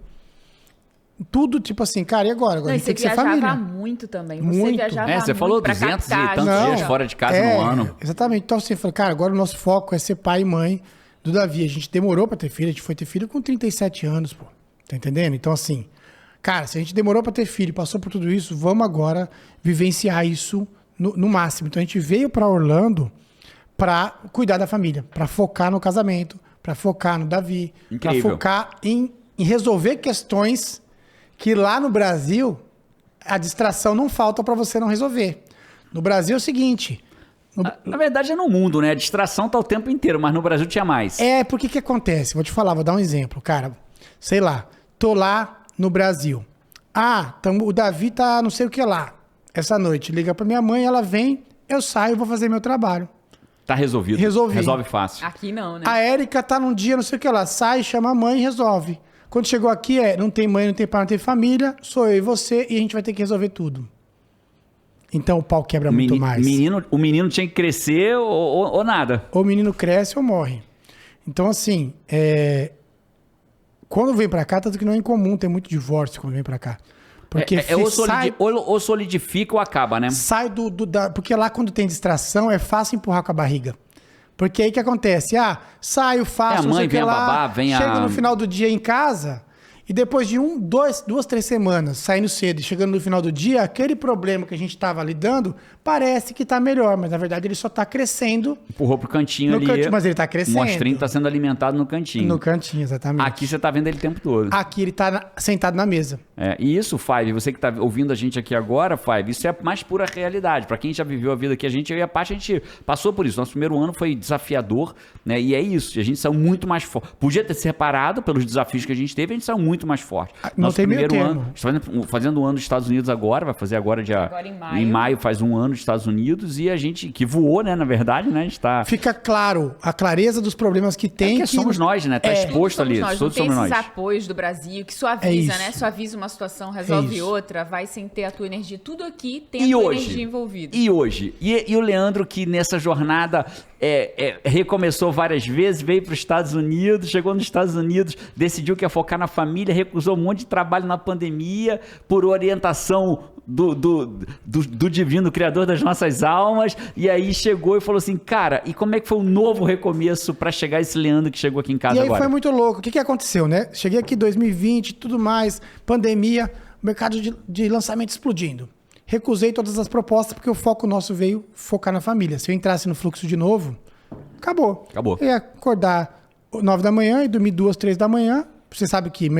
Speaker 2: Tudo, tipo assim, cara, e agora? Agora
Speaker 3: Não,
Speaker 2: a
Speaker 3: e
Speaker 2: gente
Speaker 3: você
Speaker 2: tem que ser
Speaker 3: viajava
Speaker 2: família.
Speaker 3: muito também.
Speaker 2: Muito.
Speaker 3: Você viajava
Speaker 1: É, você falou
Speaker 3: muito pra
Speaker 1: 200 e
Speaker 3: captar,
Speaker 1: tantos
Speaker 3: gente.
Speaker 1: dias fora de casa no ano.
Speaker 2: Exatamente. Então assim, eu falei, cara, agora o nosso foco é ser pai e mãe do Davi. A gente demorou pra ter filho, a gente foi ter filho com 37 anos, pô. Tá entendendo? Então assim, cara, se a gente demorou pra ter filho, passou por tudo isso, vamos agora vivenciar isso no máximo. Então a gente veio pra Orlando pra cuidar da família, pra focar no casamento, pra focar no Davi, pra
Speaker 1: Incrível.
Speaker 2: focar em resolver questões que lá no Brasil a distração não falta pra você não resolver. No Brasil é o seguinte,
Speaker 1: Na verdade é no mundo, né? A distração tá o tempo inteiro, mas no Brasil tinha mais.
Speaker 2: porque que acontece? Vou te falar, vou dar um exemplo, cara. Sei lá, tô lá no Brasil. O Davi tá não sei o que lá. Essa noite, liga pra minha mãe, ela vem, eu saio, vou fazer meu trabalho.
Speaker 1: Tá resolvido.
Speaker 2: Resolvi.
Speaker 1: Resolve fácil.
Speaker 3: Aqui não, né?
Speaker 2: A Érica tá num dia, não sei o que lá, sai, chama a mãe e resolve. Quando chegou aqui, não tem mãe, não tem pai, não tem família, sou eu e você, e a gente vai ter que resolver tudo. Então o pau quebra muito mais.
Speaker 1: O menino tinha que crescer ou nada.
Speaker 2: Ou o menino cresce ou morre. Então, assim, quando vem pra cá, tanto que não é incomum ter muito divórcio quando vem pra cá. Porque
Speaker 1: ou solidifica ou acaba, né?
Speaker 2: sai porque lá quando tem distração é fácil empurrar com a barriga. Porque aí que acontece? Saio, faço,
Speaker 1: a
Speaker 2: não
Speaker 1: mãe
Speaker 2: sei o que
Speaker 1: vem a
Speaker 2: lá,
Speaker 1: babá, vem
Speaker 2: chego
Speaker 1: a-
Speaker 2: no final do dia em casa e depois de 2, 3 semanas saindo cedo e chegando no final do dia, aquele problema que a gente estava lidando parece que tá melhor, mas na verdade ele só tá crescendo
Speaker 1: Empurrou pro cantinho
Speaker 2: no
Speaker 1: ali.
Speaker 2: cantinho, mas ele tá crescendo.
Speaker 1: O mostrinho tá sendo alimentado no cantinho.
Speaker 2: No cantinho, exatamente.
Speaker 1: Aqui você tá vendo ele o tempo todo.
Speaker 2: Aqui ele tá sentado na mesa.
Speaker 1: E isso, Five, você que tá ouvindo a gente aqui agora, Five, isso é a mais pura realidade. Pra quem já viveu a vida aqui, eu e a Paty, a gente passou por isso. Nosso primeiro ano foi desafiador, né? E é isso, a gente saiu muito mais forte. Podia ter se separado pelos desafios que a gente teve, a gente saiu muito mais forte.
Speaker 2: Não tem meio termo.
Speaker 1: ano, a gente tá fazendo um ano dos Estados Unidos agora, vai fazer agora
Speaker 3: em maio.
Speaker 1: faz um ano dos Estados Unidos, e a gente, que voou, né, na verdade, né? A gente tá...
Speaker 2: Fica claro a clareza dos problemas que tem.
Speaker 1: Porque somos nós, né? Tá exposto ali,
Speaker 3: Nós, não
Speaker 1: todos
Speaker 3: tem
Speaker 1: somos
Speaker 3: esses
Speaker 1: nós.
Speaker 3: apoios do Brasil que
Speaker 2: É
Speaker 3: suaviza,
Speaker 2: isso.
Speaker 3: né? Suaviza uma situação, resolve
Speaker 2: isso.
Speaker 3: outra, vai sem ter a tua energia. Tudo aqui tem a
Speaker 1: E
Speaker 3: tua
Speaker 1: hoje?
Speaker 3: energia envolvida.
Speaker 1: E hoje? E o Leandro, que nessa jornada recomeçou várias vezes, veio para os Estados Unidos, chegou nos Estados Unidos, decidiu que ia focar na família, recusou um monte de trabalho na pandemia, por orientação do divino criador das nossas almas, e aí chegou e falou assim, cara, e como é que foi o novo recomeço para chegar esse Leandro que chegou aqui em casa
Speaker 2: E aí
Speaker 1: agora?
Speaker 2: foi muito louco. O que aconteceu, né? Cheguei aqui em 2020, tudo mais, pandemia, mercado de lançamento explodindo. Recusei todas as propostas porque o foco nosso veio focar na família. Se eu entrasse no fluxo de novo, acabou.
Speaker 1: Acabou.
Speaker 2: Eu ia acordar 9 da manhã e dormir 2, 3 da manhã. Você sabe que,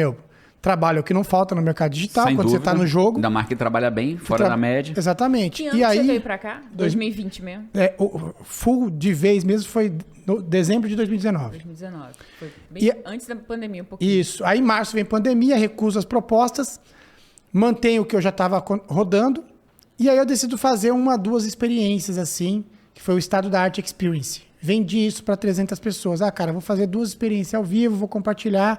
Speaker 2: trabalho é o que não falta no mercado digital,
Speaker 1: Sem
Speaker 2: quando
Speaker 1: dúvida,
Speaker 2: você tá no jogo.
Speaker 1: da marca que trabalha bem, fora da média.
Speaker 2: Exatamente.
Speaker 3: Que ano
Speaker 2: E
Speaker 3: que
Speaker 2: aí,
Speaker 3: você veio pra cá? 2020 mesmo?
Speaker 2: o full de vez mesmo foi no dezembro de 2019.
Speaker 3: 2019. Foi bem
Speaker 2: E-
Speaker 3: antes da pandemia, um pouquinho.
Speaker 2: Isso. Aí em março vem pandemia, recuso as propostas, mantenho o que eu já estava rodando, e aí eu decido fazer 2 experiências assim, que foi o Estado da Arte Experience. Vendi isso para 300 pessoas. Cara, vou fazer 2 experiências ao vivo, vou compartilhar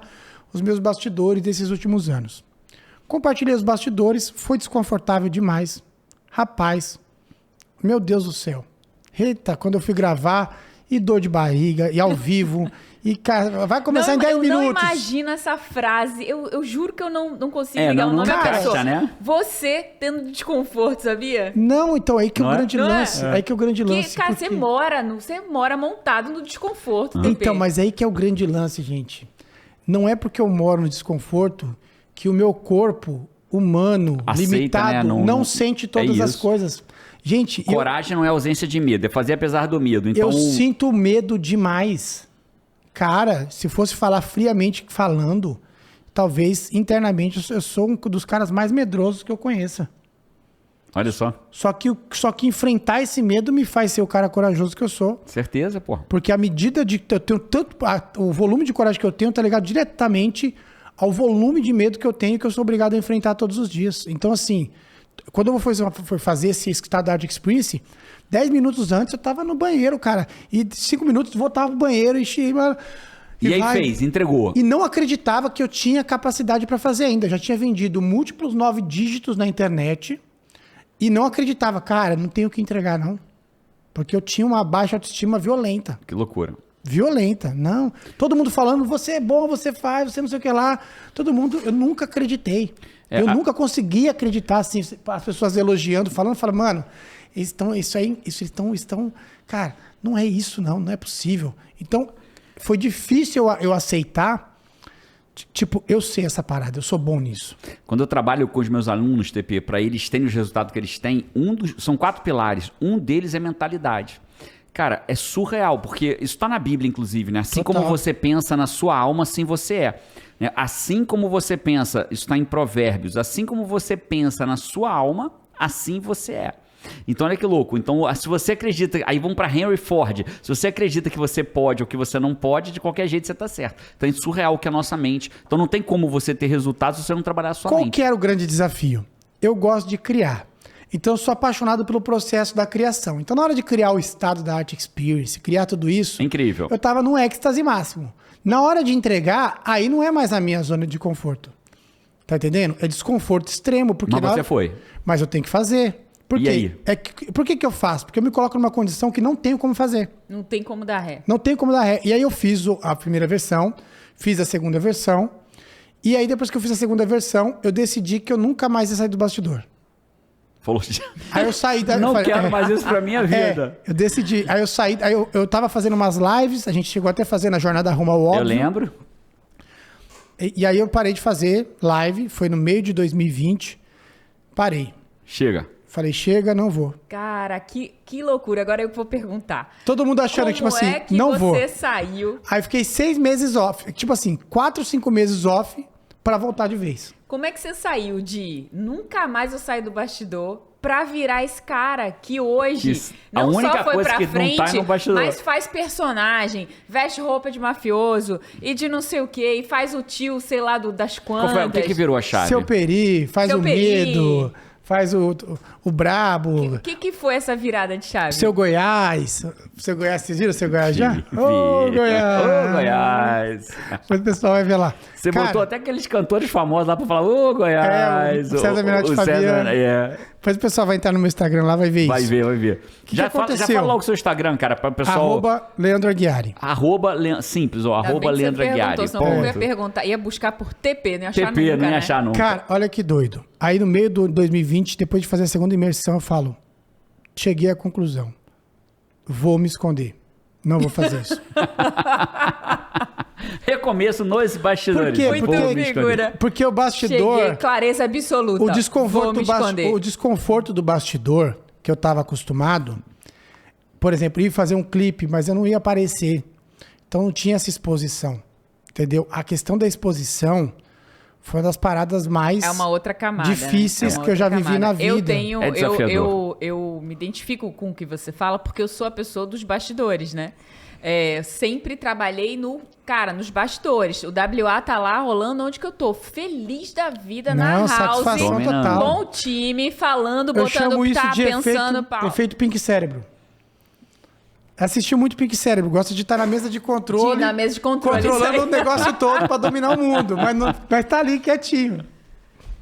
Speaker 2: os meus bastidores desses últimos anos. Compartilhei os bastidores, foi desconfortável demais. Rapaz, meu Deus do céu. Eita, quando eu fui gravar, e dor de barriga, e ao vivo, e cara, vai começar em 10
Speaker 3: eu
Speaker 2: minutos.
Speaker 3: não imagino essa frase. Eu juro que eu não consigo
Speaker 1: É,
Speaker 3: ligar
Speaker 1: não-
Speaker 3: o nome
Speaker 1: não
Speaker 3: da
Speaker 1: encaixa,
Speaker 3: pessoa.
Speaker 1: né?
Speaker 3: Você tendo desconforto, sabia?
Speaker 2: Não, então aí que é o
Speaker 1: Não é?
Speaker 2: grande
Speaker 3: Não é?
Speaker 2: lance. Aí que é o grande
Speaker 3: Porque,
Speaker 2: lance.
Speaker 3: cara,
Speaker 2: porque-
Speaker 3: você mora montado no desconforto.
Speaker 2: Então, mas aí que é o grande lance, gente. Não é porque eu moro no desconforto que o meu corpo humano,
Speaker 1: Aceita,
Speaker 2: limitado,
Speaker 1: né?
Speaker 2: não sente todas
Speaker 1: é
Speaker 2: as
Speaker 1: isso.
Speaker 2: coisas. Gente,
Speaker 1: Coragem não é ausência de medo, é fazer apesar do medo. Então,
Speaker 2: eu sinto medo demais. Cara, se fosse falar friamente falando, talvez internamente eu sou um dos caras mais medrosos que eu conheça.
Speaker 1: Olha só.
Speaker 2: Só que enfrentar esse medo me faz ser o cara corajoso que eu sou.
Speaker 1: Certeza, pô.
Speaker 2: Porque à medida de que eu tenho o volume de coragem que eu tenho tá ligado diretamente ao volume de medo que eu tenho, que eu sou obrigado a enfrentar todos os dias. Então, assim, quando eu for fazer esse Standard Experience, 10 minutos antes eu tava no banheiro, cara. E 5 minutos voltava pro banheiro e
Speaker 1: aí fez, entregou.
Speaker 2: E não acreditava que eu tinha capacidade para fazer ainda. Já tinha vendido múltiplos 9 dígitos na internet e não acreditava. Cara, não tenho o que entregar, não. Porque eu tinha uma baixa autoestima violenta.
Speaker 1: Que loucura.
Speaker 2: Violenta, não. Todo mundo falando, você é bom, você faz, você não sei o que lá. Todo mundo, eu nunca acreditei. Nunca consegui acreditar, assim, as pessoas elogiando, falando, mano, estão, cara, não é isso não é possível. Então, foi difícil eu aceitar, tipo, eu sei essa parada, eu sou bom nisso.
Speaker 1: Quando eu trabalho com os meus alunos, TP, para eles terem os resultados que eles têm, são 4 pilares. Um deles é mentalidade. Cara, é surreal, porque isso está na Bíblia, inclusive, né? Assim
Speaker 2: Total.
Speaker 1: como você pensa na sua alma, assim você é. Né? Assim como você pensa, isso está em Provérbios, assim como você pensa na sua alma, assim você é. Então, olha que louco. Então, se você acredita... Aí vamos para Henry Ford. Se você acredita que você pode ou que você não pode, de qualquer jeito você está certo. Então, é surreal que é a nossa mente. Então, não tem como você ter resultados se você não trabalhar a sua mente.
Speaker 2: Qual que era o grande desafio? Eu gosto de criar. Então, eu sou apaixonado pelo processo da criação. Então, na hora de criar o estado da Art Experience, criar tudo isso...
Speaker 1: É incrível.
Speaker 2: Eu estava num êxtase máximo. Na hora de entregar, aí não é mais a minha zona de conforto. Tá entendendo? É desconforto extremo. Porque
Speaker 1: Mas você foi.
Speaker 2: Mas eu tenho que fazer. Por quê?
Speaker 1: E aí?
Speaker 2: Por que eu faço? Porque eu me coloco numa condição que não tenho como fazer.
Speaker 3: Não tem como dar ré.
Speaker 2: Não tem como dar ré. E aí eu fiz a primeira versão, fiz a segunda versão. E aí depois que eu fiz a segunda versão, eu decidi que eu nunca mais ia sair do bastidor.
Speaker 1: Falou.
Speaker 2: Aí eu saí da...
Speaker 1: Não quero mais isso pra minha vida.
Speaker 2: Eu decidi. Aí eu saí... Aí eu tava fazendo umas lives, a gente chegou até a fazer na Jornada Rumo ao Óbvio.
Speaker 1: Eu lembro.
Speaker 2: E aí eu parei de fazer live, foi no meio de 2020. Parei.
Speaker 1: Chega.
Speaker 2: Falei, chega, não vou.
Speaker 3: Cara, que loucura. Agora eu vou perguntar.
Speaker 2: Todo mundo achando
Speaker 3: Como
Speaker 2: que, tipo assim,
Speaker 3: é que
Speaker 2: não vou.
Speaker 3: você saiu?
Speaker 2: Aí fiquei 6 meses off. Tipo assim, 4, 5 meses off pra voltar de vez.
Speaker 3: Como é que você saiu de nunca mais eu saio do bastidor pra virar esse cara que hoje
Speaker 1: A
Speaker 3: não
Speaker 1: única
Speaker 3: só foi
Speaker 1: coisa
Speaker 3: pra
Speaker 1: que não
Speaker 3: frente,
Speaker 1: tá é no bastidor.
Speaker 3: mas faz personagem, veste roupa de mafioso e de não sei o quê, e faz o tio, sei lá, das quantas.
Speaker 1: O que virou a chave?
Speaker 2: Seu Peri, faz
Speaker 3: Seu
Speaker 2: o
Speaker 3: Peri.
Speaker 2: medo, faz o brabo.
Speaker 3: O que foi essa virada de chave?
Speaker 2: Seu Goiás. Seu Goiás, vocês viram o seu Goiás já?
Speaker 1: Ô,
Speaker 2: Goiás!
Speaker 1: Ô, Goiás!
Speaker 2: Depois o pessoal vai ver lá.
Speaker 1: Você
Speaker 2: Cara,
Speaker 1: botou até aqueles cantores famosos lá pra falar, ô, Goiás!
Speaker 2: o César Menotti e Fabiano. Depois o pessoal vai entrar no meu Instagram lá, vai ver
Speaker 1: Vai
Speaker 2: isso.
Speaker 1: ver, vai ver. Já
Speaker 2: aconteceu?
Speaker 1: fala logo o seu Instagram, cara, para o pessoal...
Speaker 2: @Leandro Aguiari.
Speaker 1: Simples, ó,
Speaker 3: Ainda bem que você
Speaker 1: Leandro Aguiari.
Speaker 3: perguntou, senão eu ia
Speaker 1: Ponto.
Speaker 3: perguntar. Ia buscar por TP, não ia achar
Speaker 1: TP,
Speaker 3: nunca,
Speaker 1: não ia
Speaker 3: né?
Speaker 1: achar nunca.
Speaker 2: Cara, olha que doido. Aí no meio do 2020, depois de fazer a segunda imersão, eu falo, cheguei à conclusão. Vou me esconder. Não vou fazer isso.
Speaker 1: Recomeço nos bastidores.
Speaker 2: Por quê?
Speaker 3: Muito
Speaker 1: Vou me
Speaker 3: figura.
Speaker 1: esconder.
Speaker 2: Porque o bastidor...
Speaker 3: Cheguei, clareza absoluta.
Speaker 2: O
Speaker 3: Vou
Speaker 2: desconforto,
Speaker 3: me esconder.
Speaker 2: o desconforto do bastidor, que eu estava acostumado, por exemplo, ia fazer um clipe, mas eu não ia aparecer. Então não tinha essa exposição. Entendeu? A questão da exposição foi uma das paradas mais
Speaker 3: É uma outra camada.
Speaker 2: difíceis
Speaker 3: né? É uma
Speaker 2: que eu já
Speaker 3: outra
Speaker 2: vivi na vida.
Speaker 3: Eu tenho.
Speaker 1: É desafiador.
Speaker 3: Eu me identifico com o que você fala, porque eu sou a pessoa dos bastidores, né? Sempre trabalhei nos bastidores. O WA tá lá rolando onde que eu tô. Feliz da vida na
Speaker 2: Não,
Speaker 3: house.
Speaker 2: satisfação
Speaker 1: Dominando.
Speaker 2: total.
Speaker 3: Bom time, falando,
Speaker 2: Eu
Speaker 3: botando
Speaker 2: chamo
Speaker 3: o que
Speaker 2: isso
Speaker 3: tá
Speaker 2: de
Speaker 3: pensando.
Speaker 2: efeito Pink Cérebro. Assistiu muito Pink Cérebro, gosta de estar na mesa de controle.
Speaker 3: Na mesa de controle, isso
Speaker 2: Controlando
Speaker 3: aí.
Speaker 2: o negócio todo pra dominar o mundo. Mas tá ali quietinho.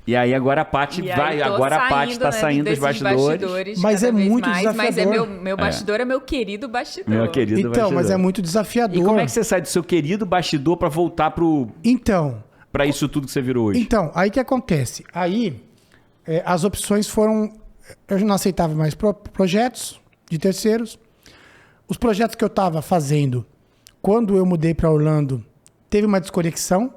Speaker 1: E aí agora a Paty
Speaker 3: E aí
Speaker 1: vai,
Speaker 3: tô
Speaker 1: agora a Paty
Speaker 3: saindo,
Speaker 1: tá
Speaker 3: né,
Speaker 1: saindo dos
Speaker 3: desses
Speaker 1: bastidores.
Speaker 2: Mas
Speaker 3: cada
Speaker 2: é
Speaker 3: vez
Speaker 2: muito
Speaker 3: mais, Mas
Speaker 2: desafiador.
Speaker 3: meu bastidor é meu querido bastidor.
Speaker 1: Meu querido
Speaker 2: Então,
Speaker 1: bastidor.
Speaker 2: mas é muito desafiador.
Speaker 1: E como é que você sai do seu querido bastidor pra voltar
Speaker 2: Então,
Speaker 1: pra isso tudo que você virou hoje?
Speaker 2: Então, aí que acontece? Aí, as opções foram... Eu não aceitava mais projetos de terceiros. Os projetos que eu estava fazendo, quando eu mudei para Orlando, teve uma desconexão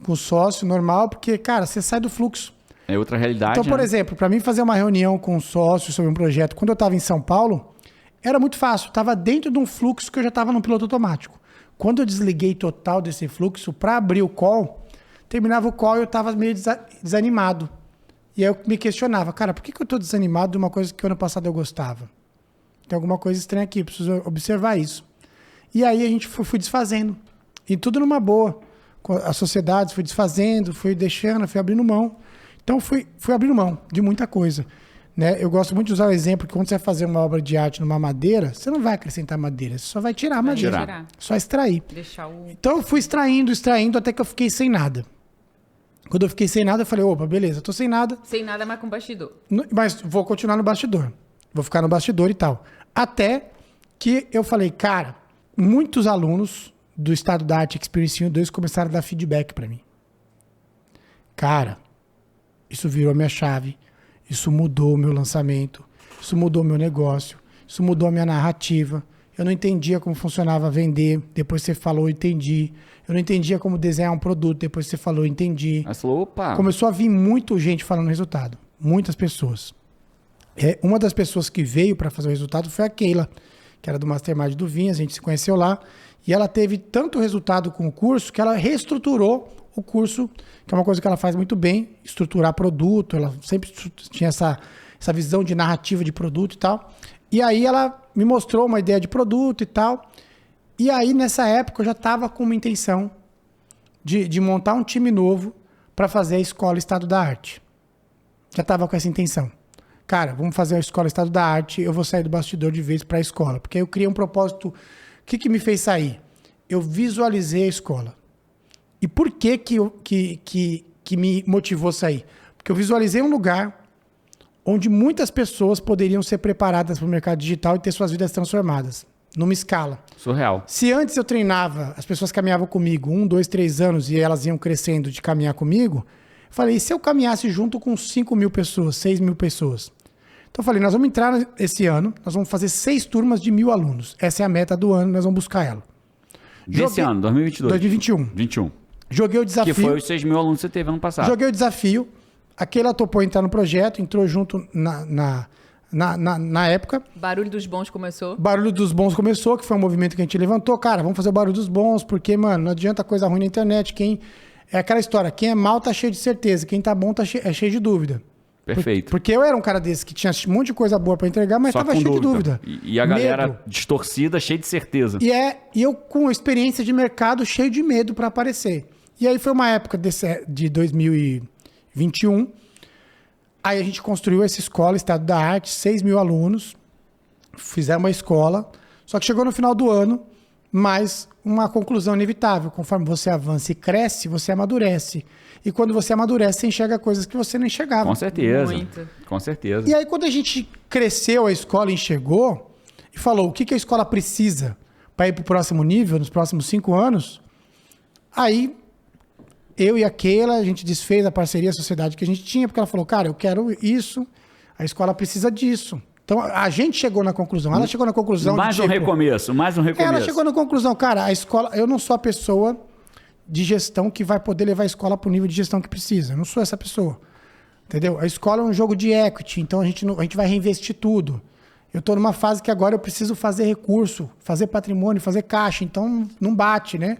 Speaker 2: com o sócio normal, porque, cara, você sai do fluxo.
Speaker 1: É outra realidade,
Speaker 2: Então, por
Speaker 1: né?
Speaker 2: exemplo, para mim fazer uma reunião com um sócio sobre um projeto, quando eu estava em São Paulo, era muito fácil. Estava dentro de um fluxo que eu já estava no piloto automático. Quando eu desliguei total desse fluxo, para abrir o call, terminava o call e eu tava meio desanimado. E aí eu me questionava, cara, por que eu tô desanimado de uma coisa que ano passado eu gostava? Tem alguma coisa estranha aqui, preciso observar isso. E aí a gente fui desfazendo. E tudo numa boa. A sociedade fui desfazendo, fui deixando, fui abrindo mão. Então fui abrindo mão de muita coisa. Né? Eu gosto muito de usar o exemplo que quando você vai fazer uma obra de arte numa madeira, você não vai acrescentar madeira, você só vai tirar a madeira. Só extrair. Então eu fui extraindo, até que eu fiquei sem nada. Quando eu fiquei sem nada, eu falei, opa, beleza, eu tô sem nada.
Speaker 3: Sem nada, mas com bastidor.
Speaker 2: Mas vou continuar no bastidor. Vou ficar no bastidor e tal. Até que eu falei, cara, muitos alunos do Estado da Arte Experience 1 e 2 começaram a dar feedback pra mim. Cara, isso virou a minha chave. Isso mudou o meu lançamento. Isso mudou o meu negócio. Isso mudou a minha narrativa. Eu não entendia como funcionava vender. Depois você falou, eu entendi. Eu não entendia como desenhar um produto. Depois você falou, eu entendi.
Speaker 1: Aí você falou, opa.
Speaker 2: Começou a vir muita gente falando resultado. Muitas pessoas. Uma das pessoas que veio para fazer o resultado foi a Keila, que era do Mastermind do Vinhas. A gente se conheceu lá. E ela teve tanto resultado com o curso que ela reestruturou o curso, que é uma coisa que ela faz muito bem, estruturar produto. Ela sempre tinha essa visão de narrativa de produto e tal. E aí ela me mostrou uma ideia de produto e tal. E aí, nessa época, eu já estava com uma intenção de montar um time novo para fazer a Escola Estado da Arte. Já estava com essa intenção. Cara, vamos fazer a Escola Estado da Arte, eu vou sair do bastidor de vez para a escola. Porque eu criei um propósito. O que me fez sair? Eu visualizei a escola. E por que me motivou a sair? Porque eu visualizei um lugar onde muitas pessoas poderiam ser preparadas para o mercado digital e ter suas vidas transformadas, numa escala.
Speaker 1: Surreal.
Speaker 2: Se antes eu treinava, as pessoas caminhavam comigo 1, 2, 3 anos e elas iam crescendo de caminhar comigo, eu falei, e se eu caminhasse junto com 5 mil pessoas, 6 mil pessoas? Então eu falei, nós vamos entrar esse ano, nós vamos fazer 6 turmas de 1.000 alunos. Essa é a meta do ano, nós vamos buscar ela.
Speaker 1: Desse ano, 2022?
Speaker 2: 2021.
Speaker 1: 21.
Speaker 2: Joguei o desafio.
Speaker 1: Que foi os 6 mil alunos que você teve ano passado.
Speaker 2: Joguei o desafio. Aquela topou entrar no projeto, entrou junto na época.
Speaker 3: Barulho dos Bons começou.
Speaker 2: Barulho dos Bons começou, que foi um movimento que a gente levantou. Cara, vamos fazer o Barulho dos Bons, porque, mano, não adianta coisa ruim na internet. É aquela história, quem é mal tá cheio de certeza, quem tá bom é cheio de dúvida.
Speaker 1: Perfeito.
Speaker 2: Porque eu era um cara desse que tinha um monte de coisa boa pra entregar, mas tava cheio de dúvida.
Speaker 1: E a galera distorcida, cheia de certeza.
Speaker 2: E eu com experiência de mercado, cheio de medo pra aparecer. E aí foi uma época de 2021. Aí a gente construiu essa escola, Estado da Arte, 6 mil alunos. Fizemos uma escola. Só que chegou no final do ano, mas uma conclusão inevitável. Conforme você avança e cresce, você amadurece. E quando você amadurece, você enxerga coisas que você não enxergava.
Speaker 1: Com certeza.
Speaker 3: Muito.
Speaker 1: Com certeza.
Speaker 2: E aí, quando a gente cresceu, a escola enxergou e falou o que a escola precisa para ir para o próximo nível, nos próximos 5 anos, aí eu e a Keila, a gente desfez a parceria, a sociedade que a gente tinha, porque ela falou, cara, eu quero isso, a escola precisa disso. Então, a gente chegou na conclusão, ela chegou na conclusão...
Speaker 1: Mais um recomeço.
Speaker 2: Ela chegou na conclusão, cara, a escola, eu não sou a pessoa de gestão que vai poder levar a escola para o nível de gestão que precisa. Eu não sou essa pessoa. Entendeu? A escola é um jogo de equity, então a gente vai reinvestir tudo. Eu estou numa fase que agora eu preciso fazer recurso, fazer patrimônio, fazer caixa, então não bate, né?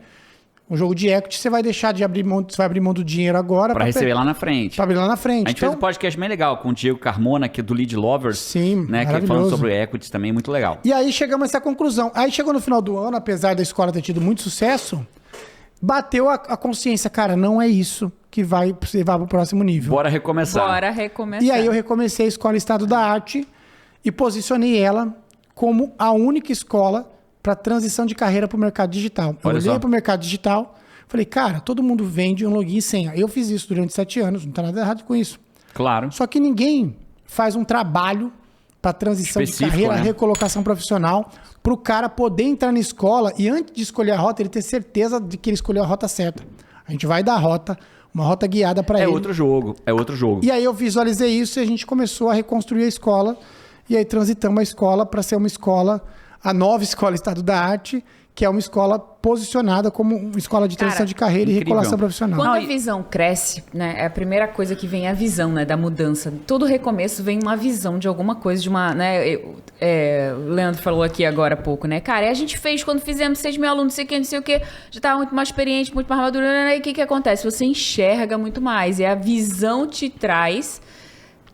Speaker 2: Um jogo de equity, você vai deixar de abrir mão, você vai abrir mão do dinheiro agora
Speaker 1: para receber lá na frente.
Speaker 2: Para abrir lá na frente.
Speaker 1: A gente fez um podcast bem legal com o Diego Carmona, que é do Lead Lovers.
Speaker 2: Sim,
Speaker 1: né, que falando sobre equities também, muito legal.
Speaker 2: E aí chegamos a essa conclusão. Aí chegou no final do ano, apesar da escola ter tido muito sucesso, bateu a consciência, cara, não é isso que vai levar para o próximo nível.
Speaker 1: Bora recomeçar.
Speaker 2: E aí eu recomecei a Escola Estado da Arte e posicionei ela como a única escola para transição de carreira para o mercado digital. Eu olhei para o mercado digital, falei, cara, todo mundo vende um login e senha. Eu fiz isso durante 7 anos, não está nada errado com isso.
Speaker 1: Claro.
Speaker 2: Só que ninguém faz um trabalho para transição de carreira, né? Recolocação profissional, para o cara poder entrar na escola e antes de escolher a rota, ele ter certeza de que ele escolheu a rota certa. A gente vai dar a rota, uma rota guiada para ele.
Speaker 1: É outro jogo.
Speaker 2: E aí eu visualizei isso e a gente começou a reconstruir a escola. E aí transitamos a escola para ser uma escola, a nova Escola Estado da Arte, que é uma escola posicionada como uma escola de transição de carreira
Speaker 1: incrível.
Speaker 2: e recolocação profissional.
Speaker 3: Quando a visão cresce, né, é a primeira coisa que vem a visão, né, da mudança. Todo recomeço vem uma visão de alguma coisa, de uma, né, o Leandro falou aqui agora há pouco, né, cara, a gente fez quando fizemos 6 mil alunos, não sei o que, já estava muito mais experiente, muito mais maduro, e o que acontece? Você enxerga muito mais, e a visão te traz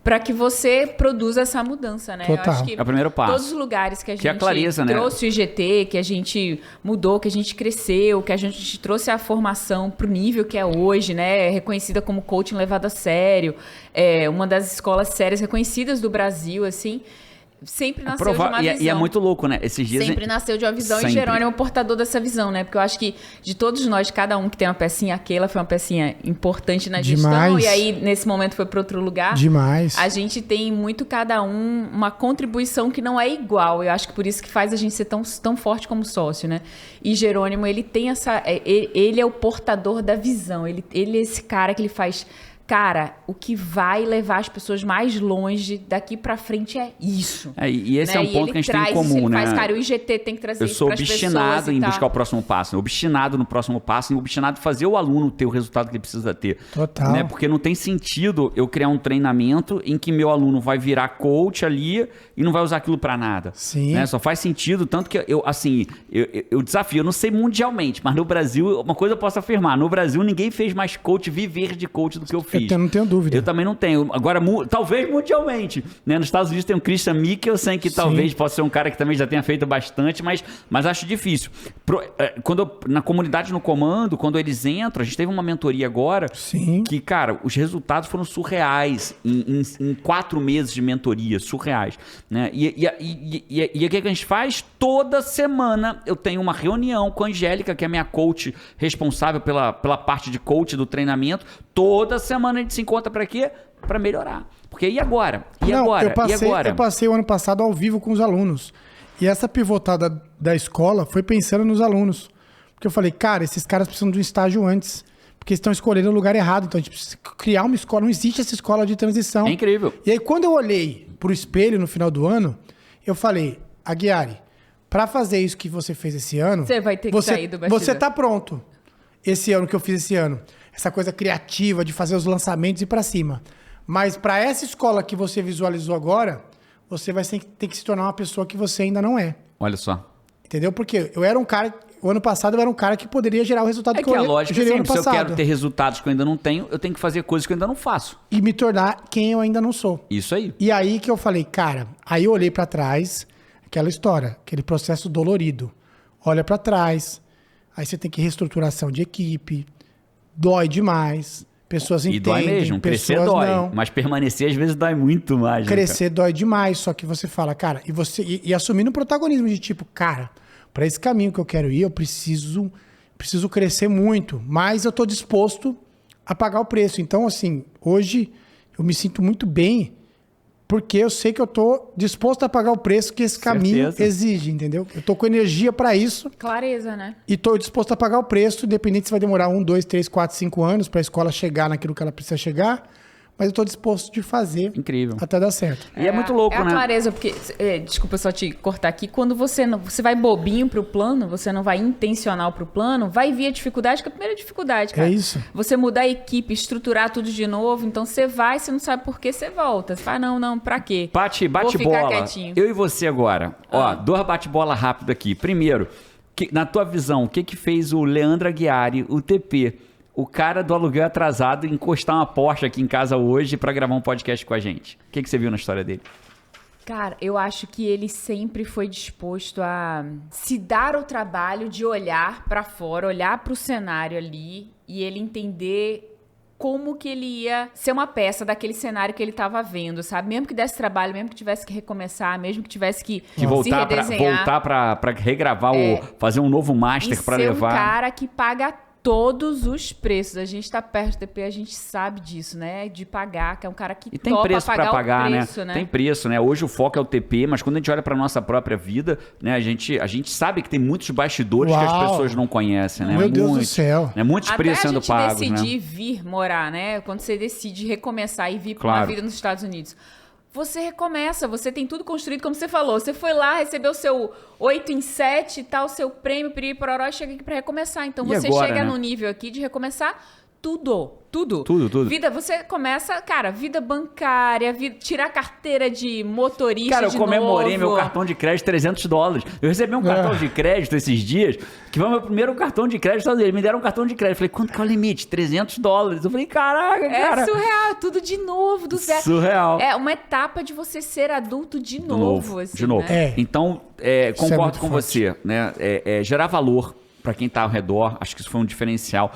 Speaker 3: para que você produza essa mudança, né?
Speaker 2: Total.
Speaker 3: Eu acho que
Speaker 1: É o primeiro passo.
Speaker 3: todos os lugares que a gente
Speaker 1: Que é a clareza, né?
Speaker 3: trouxe o IGT, que a gente mudou, que a gente cresceu, que a gente trouxe a formação pro nível que é hoje, né? Reconhecida como coaching levado a sério, uma das escolas sérias reconhecidas do Brasil, assim. Sempre nasceu de uma visão.
Speaker 1: E é muito louco, né? Esses dias...
Speaker 3: Sempre nasceu de uma visão
Speaker 1: Sempre.
Speaker 3: e Jerônimo é o portador dessa visão, né? Porque eu acho que de todos nós, cada um que tem uma pecinha, aquela foi uma pecinha importante na gestão.
Speaker 2: Demais.
Speaker 3: E aí, nesse momento, foi para outro lugar.
Speaker 2: Demais.
Speaker 3: A gente tem muito, cada um, uma contribuição que não é igual. Eu acho que por isso que faz a gente ser tão forte como sócio, né? E Jerônimo, ele tem essa... Ele é o portador da visão. Ele é esse cara que ele faz... Cara, o que vai levar as pessoas mais longe daqui pra frente é isso.
Speaker 1: E esse
Speaker 3: né?
Speaker 1: é um ponto que a gente tem em comum, né?
Speaker 3: Cara, o IGT tem que trazer
Speaker 1: Eu
Speaker 3: isso
Speaker 1: sou
Speaker 3: pras
Speaker 1: obstinado
Speaker 3: pessoas e
Speaker 1: em
Speaker 3: tal.
Speaker 1: buscar o próximo passo, obstinado no próximo passo, e obstinado em fazer o aluno ter o resultado que ele precisa ter.
Speaker 2: Total.
Speaker 1: Né? Porque não tem sentido eu criar um treinamento em que meu aluno vai virar coach ali e não vai usar aquilo pra nada.
Speaker 2: Sim.
Speaker 1: Né? Só faz sentido, tanto que eu desafio, eu não sei mundialmente, mas no Brasil, uma coisa eu posso afirmar, no Brasil ninguém fez mais coach, viver de coach do que eu fiz.
Speaker 2: Eu não tenho dúvida.
Speaker 1: Eu também não tenho. Agora, talvez mundialmente. Né? Nos Estados Unidos tem o Christian Mickelson, que talvez possa ser um cara que também já tenha feito bastante, mas acho difícil. Na comunidade no comando, quando eles entram, a gente teve uma mentoria agora que, cara, os resultados foram surreais em 4 meses de mentoria, surreais. Né? E o que a gente faz? Toda semana eu tenho uma reunião com a Angélica, que é a minha coach responsável pela parte de coach do treinamento. Toda semana a gente se encontra para quê? Para melhorar. Porque e agora?
Speaker 2: Eu passei o ano passado ao vivo com os alunos. E essa pivotada da escola foi pensando nos alunos. Porque eu falei, cara, esses caras precisam de um estágio antes. Porque eles estão escolhendo o lugar errado. Então a gente precisa criar uma escola. Não existe essa escola de transição.
Speaker 1: É incrível.
Speaker 2: E aí quando eu olhei pro espelho no final do ano, eu falei, Aguiari, para fazer isso que você fez esse ano...
Speaker 3: Você vai ter que sair do bastidor.
Speaker 2: Você tá pronto. Esse ano que eu fiz esse ano. Essa coisa criativa de fazer os lançamentos e ir para cima. Mas para essa escola que você visualizou agora, você vai ter que se tornar uma pessoa que você ainda não é.
Speaker 1: Olha só.
Speaker 2: Entendeu? Porque eu era um cara... O ano passado eu era um cara que poderia gerar o resultado que eu
Speaker 1: a lógica
Speaker 2: gerei
Speaker 1: sempre,
Speaker 2: ano passado.
Speaker 1: se eu quero ter resultados que eu ainda não tenho, eu tenho que fazer coisas que eu ainda não faço.
Speaker 2: E me tornar quem eu ainda não sou.
Speaker 1: Isso aí.
Speaker 2: E aí que eu falei, cara... Aí eu olhei para trás, aquela história, aquele processo dolorido. Olha para trás, aí você tem que reestruturação de equipe... Dói demais. Pessoas entendem.
Speaker 1: E dói mesmo. Crescer dói.
Speaker 2: Não.
Speaker 1: Mas permanecer às vezes dói muito mais.
Speaker 2: Crescer dói demais. Só que você fala, cara, e assumindo o protagonismo de tipo, cara, para esse caminho que eu quero ir, eu preciso crescer muito. Mas eu tô disposto a pagar o preço. Então, assim, hoje eu me sinto muito bem porque eu sei que eu tô disposto a pagar o preço que esse caminho exige, entendeu? Eu tô com energia para isso.
Speaker 3: Clareza, né?
Speaker 2: E tô disposto a pagar o preço, independente se vai demorar 1, 2, 3, 4, 5 anos para a escola chegar naquilo que ela precisa chegar. Mas eu tô disposto de fazer.
Speaker 1: Incrível.
Speaker 2: Até dar certo.
Speaker 1: E é muito louco,
Speaker 3: né?
Speaker 1: né?
Speaker 3: É a clareza, porque... desculpa só te cortar aqui. Quando você vai bobinho pro plano, você não vai intencional pro plano, vai vir a dificuldade, que é a primeira dificuldade, cara.
Speaker 2: É isso.
Speaker 3: Você mudar a equipe, estruturar tudo de novo, então você vai, você não sabe por que você volta. Você fala, não, pra quê?
Speaker 1: Bate
Speaker 3: Vou ficar
Speaker 1: bola.
Speaker 3: quietinho.
Speaker 1: Eu e você agora. Ó, 2 bate-bola rápido aqui. Primeiro, na tua visão, o que fez o Leandro Aguiari, o TP, o cara do aluguel atrasado, encostar uma Porsche aqui em casa hoje pra gravar um podcast com a gente? O que você viu na história dele?
Speaker 3: Cara, eu acho que ele sempre foi disposto a se dar o trabalho de olhar pra fora, olhar pro cenário ali e ele entender como que ele ia ser uma peça daquele cenário que ele estava vendo, sabe? Mesmo que desse trabalho, mesmo que tivesse que recomeçar, mesmo que tivesse que se redesenhar.
Speaker 1: Voltar pra regravar, fazer um novo master pra levar.
Speaker 3: Um cara que paga todos os preços. A gente tá perto do TP, a gente sabe disso, né? De pagar, que é um cara que
Speaker 1: e tem
Speaker 3: topa
Speaker 1: preço
Speaker 3: pagar
Speaker 1: pra pagar,
Speaker 3: o preço, né?
Speaker 1: Tem preço, né? Hoje o foco é o TP, mas quando a gente olha pra nossa própria vida, né? A gente sabe que tem muitos bastidores que as pessoas não conhecem, né?
Speaker 2: Meu Deus do céu.
Speaker 1: Né? Muitos preços sendo pagos,
Speaker 3: até a gente decidir vir morar, né? Quando você decide recomeçar e vir pra uma vida nos Estados Unidos. você recomeça, você tem tudo construído, como você falou. Você foi lá, recebeu seu 8 em 7 e tal, seu prêmio, piriri, pororó, e chega aqui pra recomeçar. Então,
Speaker 1: E
Speaker 3: você
Speaker 1: agora,
Speaker 3: chega
Speaker 1: né?
Speaker 3: no nível aqui de recomeçar tudo. Vida, você começa, cara, vida bancária, tirar carteira de motorista
Speaker 1: Cara, eu
Speaker 3: de
Speaker 1: comemorei
Speaker 3: novo.
Speaker 1: meu cartão de crédito $300. Eu recebi um cartão de crédito esses dias, que foi o meu primeiro cartão de crédito. Eles me deram um cartão de crédito. Eu falei, quanto que é o limite? $300. Eu falei, caraca, cara.
Speaker 3: É surreal, tudo de novo, do zero.
Speaker 1: Surreal.
Speaker 3: É uma etapa de você ser adulto de novo. Assim,
Speaker 1: de novo.
Speaker 3: né?
Speaker 1: Então,
Speaker 2: Isso é
Speaker 1: concordo
Speaker 2: muito
Speaker 1: com
Speaker 2: forte.
Speaker 1: você, né? Gerar valor para quem tá ao redor, acho que isso foi um diferencial.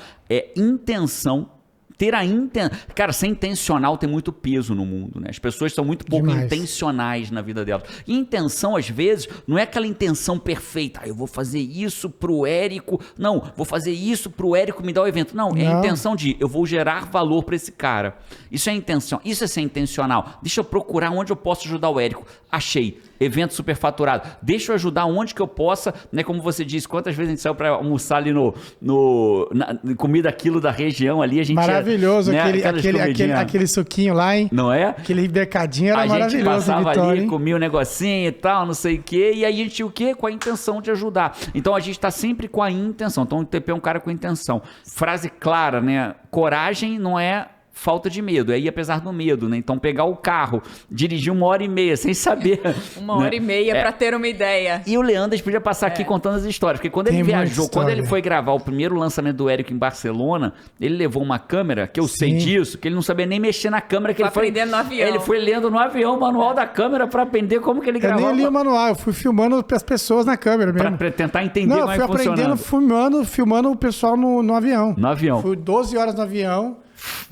Speaker 1: Intenção. Ter a intenção. Cara, ser intencional tem muito peso no mundo, né? As pessoas são muito pouco
Speaker 2: Demais.
Speaker 1: intencionais na vida delas. E intenção, às vezes, não é aquela intenção perfeita. Eu vou fazer isso pro Érico. Não, vou fazer isso pro Érico me dar o evento. Não, é a
Speaker 2: Não.
Speaker 1: intenção de eu vou gerar valor para esse cara. Isso é intenção. Isso é ser intencional. deixa eu procurar onde eu posso ajudar o Érico. Achei. Evento superfaturado. Deixa eu ajudar onde que eu possa, né? Como você disse, quantas vezes a gente saiu para almoçar ali na comida quilo da região ali, a gente
Speaker 2: Maravilhoso,
Speaker 1: né,
Speaker 2: aquele,
Speaker 1: aquelas
Speaker 2: aquele, aquele,
Speaker 1: comidinhas.
Speaker 2: aquele suquinho lá, hein?
Speaker 1: Não é?
Speaker 2: Aquele mercadinho era
Speaker 1: A gente
Speaker 2: maravilhoso,
Speaker 1: passava
Speaker 2: Vitória,
Speaker 1: ali,
Speaker 2: hein?
Speaker 1: comia um negocinho e tal, não sei o quê, e aí a gente tinha o quê? Com a intenção de ajudar. Então a gente tá sempre com a intenção. Então o TP é um cara com intenção. Frase clara, né? Coragem não é falta de medo, é ir apesar do medo, né? Então pegar o carro, dirigir 1h30 sem saber.
Speaker 3: Uma hora e meia pra ter uma ideia.
Speaker 1: E o Leandro podia passar aqui contando as histórias, porque quando
Speaker 2: Tem
Speaker 1: ele
Speaker 2: muita
Speaker 1: viajou, quando
Speaker 2: história.
Speaker 1: ele foi gravar o primeiro lançamento do Érico em Barcelona, ele levou uma câmera, que eu sei
Speaker 2: Sim.
Speaker 1: disso, que ele não sabia nem mexer na câmera, que
Speaker 3: Foi
Speaker 1: ele foi
Speaker 3: aprendendo no avião.
Speaker 1: Ele foi lendo no avião o manual da câmera pra aprender como que ele
Speaker 2: Eu
Speaker 1: gravava.
Speaker 2: nem li o manual, eu fui filmando as pessoas na câmera mesmo.
Speaker 1: Pra tentar entender
Speaker 2: Não, eu
Speaker 1: como é
Speaker 2: fui
Speaker 1: que
Speaker 2: aprendendo,
Speaker 1: funcionava.
Speaker 2: filmando o pessoal no avião.
Speaker 1: No avião.
Speaker 2: Fui 12 horas no avião.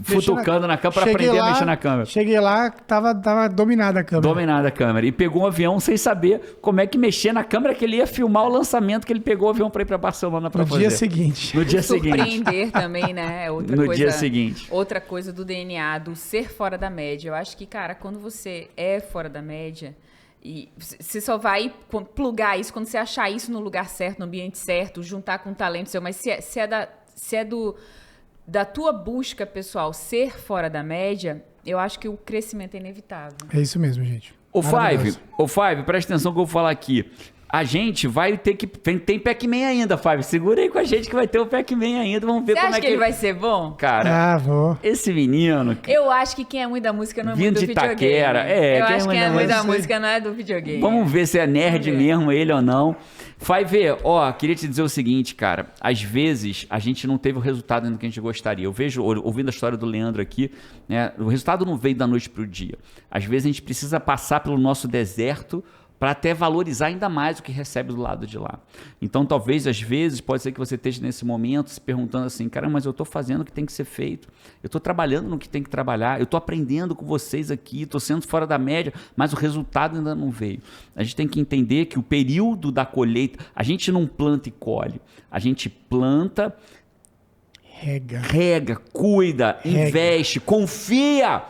Speaker 1: Futucando na câmera pra
Speaker 2: Cheguei
Speaker 1: aprender
Speaker 2: lá,
Speaker 1: a mexer na câmera.
Speaker 2: Cheguei lá, tava dominada a câmera.
Speaker 1: Dominada a câmera. E pegou um avião sem saber como é que mexer na câmera, que ele ia filmar o lançamento, que ele pegou o avião pra ir pra Barcelona pra
Speaker 2: No
Speaker 1: fazer.
Speaker 2: dia seguinte.
Speaker 1: No dia seguinte.
Speaker 3: Surpreender também, né? É outra
Speaker 1: No
Speaker 3: coisa,
Speaker 1: dia seguinte.
Speaker 3: Outra coisa do DNA, do ser fora da média. Eu acho que, cara, quando você é fora da média, e você só vai plugar isso quando você achar isso no lugar certo, no ambiente certo, juntar com o talento seu, mas se é da tua busca pessoal ser fora da média, eu acho que o crescimento é inevitável.
Speaker 2: É isso mesmo, gente.
Speaker 1: Ô
Speaker 2: Maravilhoso.
Speaker 1: Five, presta atenção que eu vou falar aqui. A gente vai ter que... Tem Pac-Man ainda, Five. Segura aí com a gente que vai ter o Pac-Man ainda. Vamos ver
Speaker 3: Você
Speaker 1: como
Speaker 3: acha
Speaker 1: é
Speaker 3: que ele vai ser bom?
Speaker 1: Cara,
Speaker 2: Ah, vou.
Speaker 1: esse menino...
Speaker 3: Eu acho que quem é muito da música não é
Speaker 1: Vindo
Speaker 3: muito do
Speaker 1: de
Speaker 3: videogame.
Speaker 1: Itaquera,
Speaker 3: Eu
Speaker 1: quem é
Speaker 3: acho que
Speaker 1: muito
Speaker 3: quem é
Speaker 1: da
Speaker 3: muito da
Speaker 2: música?
Speaker 3: música não é do videogame.
Speaker 1: Vamos ver se é nerd
Speaker 3: Vamos ver.
Speaker 1: mesmo ele ou não. Five, ó, queria te dizer o seguinte, cara. Às vezes, a gente não teve o resultado ainda que a gente gostaria. Eu vejo, ouvindo a história do Leandro aqui, né? O resultado não veio da noite pro dia. Às vezes, a gente precisa passar pelo nosso deserto para até valorizar ainda mais o que recebe do lado de lá. Então, talvez, às vezes, pode ser que você esteja nesse momento se perguntando assim, cara, mas eu estou fazendo o que tem que ser feito, eu estou trabalhando no que tem que trabalhar, eu estou aprendendo com vocês aqui, estou sendo fora da média, mas o resultado ainda não veio. A gente tem que entender que o período da colheita, a gente não planta e colhe, a gente planta, rega, cuida, investe, confia,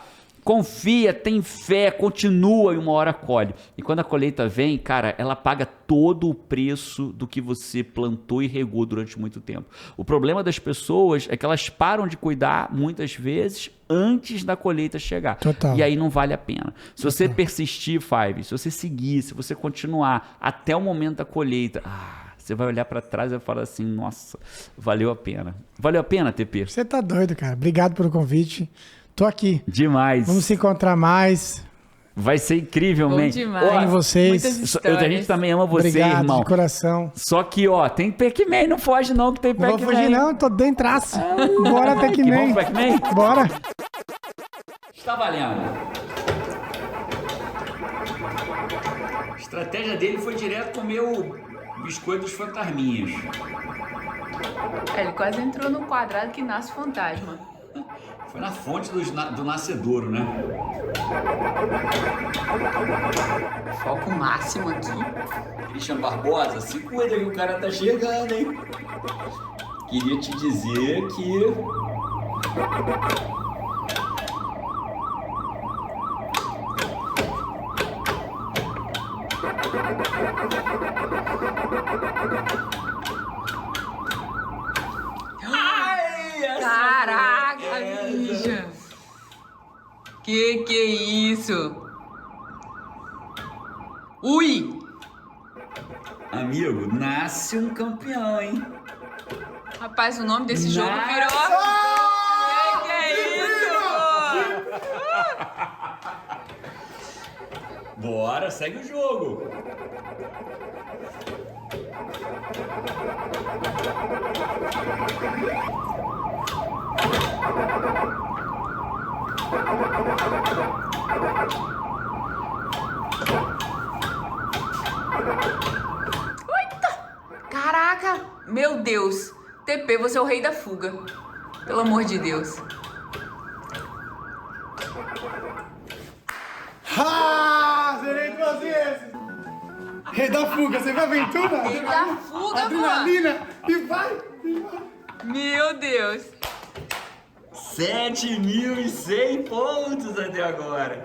Speaker 1: tem fé, continua e uma hora colhe. E quando a colheita vem, cara, ela paga todo o preço do que você plantou e regou durante muito tempo. O problema das pessoas é que elas param de cuidar muitas vezes antes da colheita chegar.
Speaker 2: Total.
Speaker 1: E aí não vale a pena. Se você persistir, Five, se você seguir, se você continuar até o momento da colheita, você vai olhar pra trás e vai falar assim, nossa, valeu a pena. Valeu a pena, TP?
Speaker 2: Você tá doido, cara. Obrigado pelo convite. Tô aqui.
Speaker 1: Demais.
Speaker 2: Vamos se encontrar mais.
Speaker 1: Vai ser incrivelmente.
Speaker 3: Bom demais.
Speaker 2: Amo vocês.
Speaker 3: Muitas
Speaker 1: A gente também ama você,
Speaker 2: Obrigado
Speaker 1: irmão.
Speaker 2: de coração.
Speaker 1: Só que, ó, tem Pac-Man, não foge não que tem
Speaker 2: Não vou
Speaker 1: Pac-Man.
Speaker 2: fugir, não. Tô dentro traço. Bora,
Speaker 1: Que
Speaker 2: Pac-Man.
Speaker 1: bom, Pac-Man?
Speaker 2: Bora.
Speaker 1: Está valendo. A estratégia dele foi direto comer o biscoito dos fantasminhas.
Speaker 3: Ele quase entrou no quadrado que nasce fantasma.
Speaker 1: Foi na fonte do nascedouro, né?
Speaker 3: Foco máximo aqui.
Speaker 1: Christian Barbosa, se cuida que o cara tá chegando, hein? Queria te dizer que...
Speaker 3: Caraca, bicha! Que é isso? Ui!
Speaker 1: Amigo, nasce um campeão, hein?
Speaker 3: Rapaz, o nome desse jogo
Speaker 1: Nossa!
Speaker 3: virou... Que é isso?
Speaker 1: Bora, segue o jogo.
Speaker 3: Caraca! Meu Deus! TP, você é o rei da fuga. Pelo amor de Deus.
Speaker 2: Zerei 2 vezes! Rei da fuga, você vai aventura?
Speaker 3: Rei da fuga,
Speaker 2: Adrenalina! E vai!
Speaker 3: Meu Deus!
Speaker 1: 7.100 pontos até agora.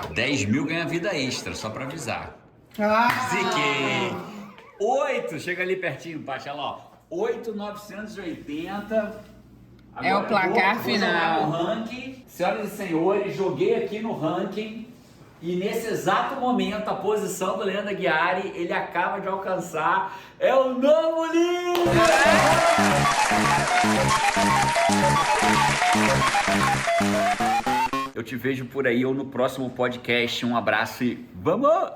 Speaker 1: R$10.000 ganha vida extra, só pra avisar. Ziquei. 8, chega ali pertinho, baixa lá, ó. 8.980.
Speaker 3: É o placar final.
Speaker 1: No ranking. Senhoras e senhores, joguei aqui no ranking. E nesse exato momento, a posição do Leandro Aguiari, ele acaba de alcançar. É o novo líder! Eu te vejo por aí ou no próximo podcast. Um abraço e vamos!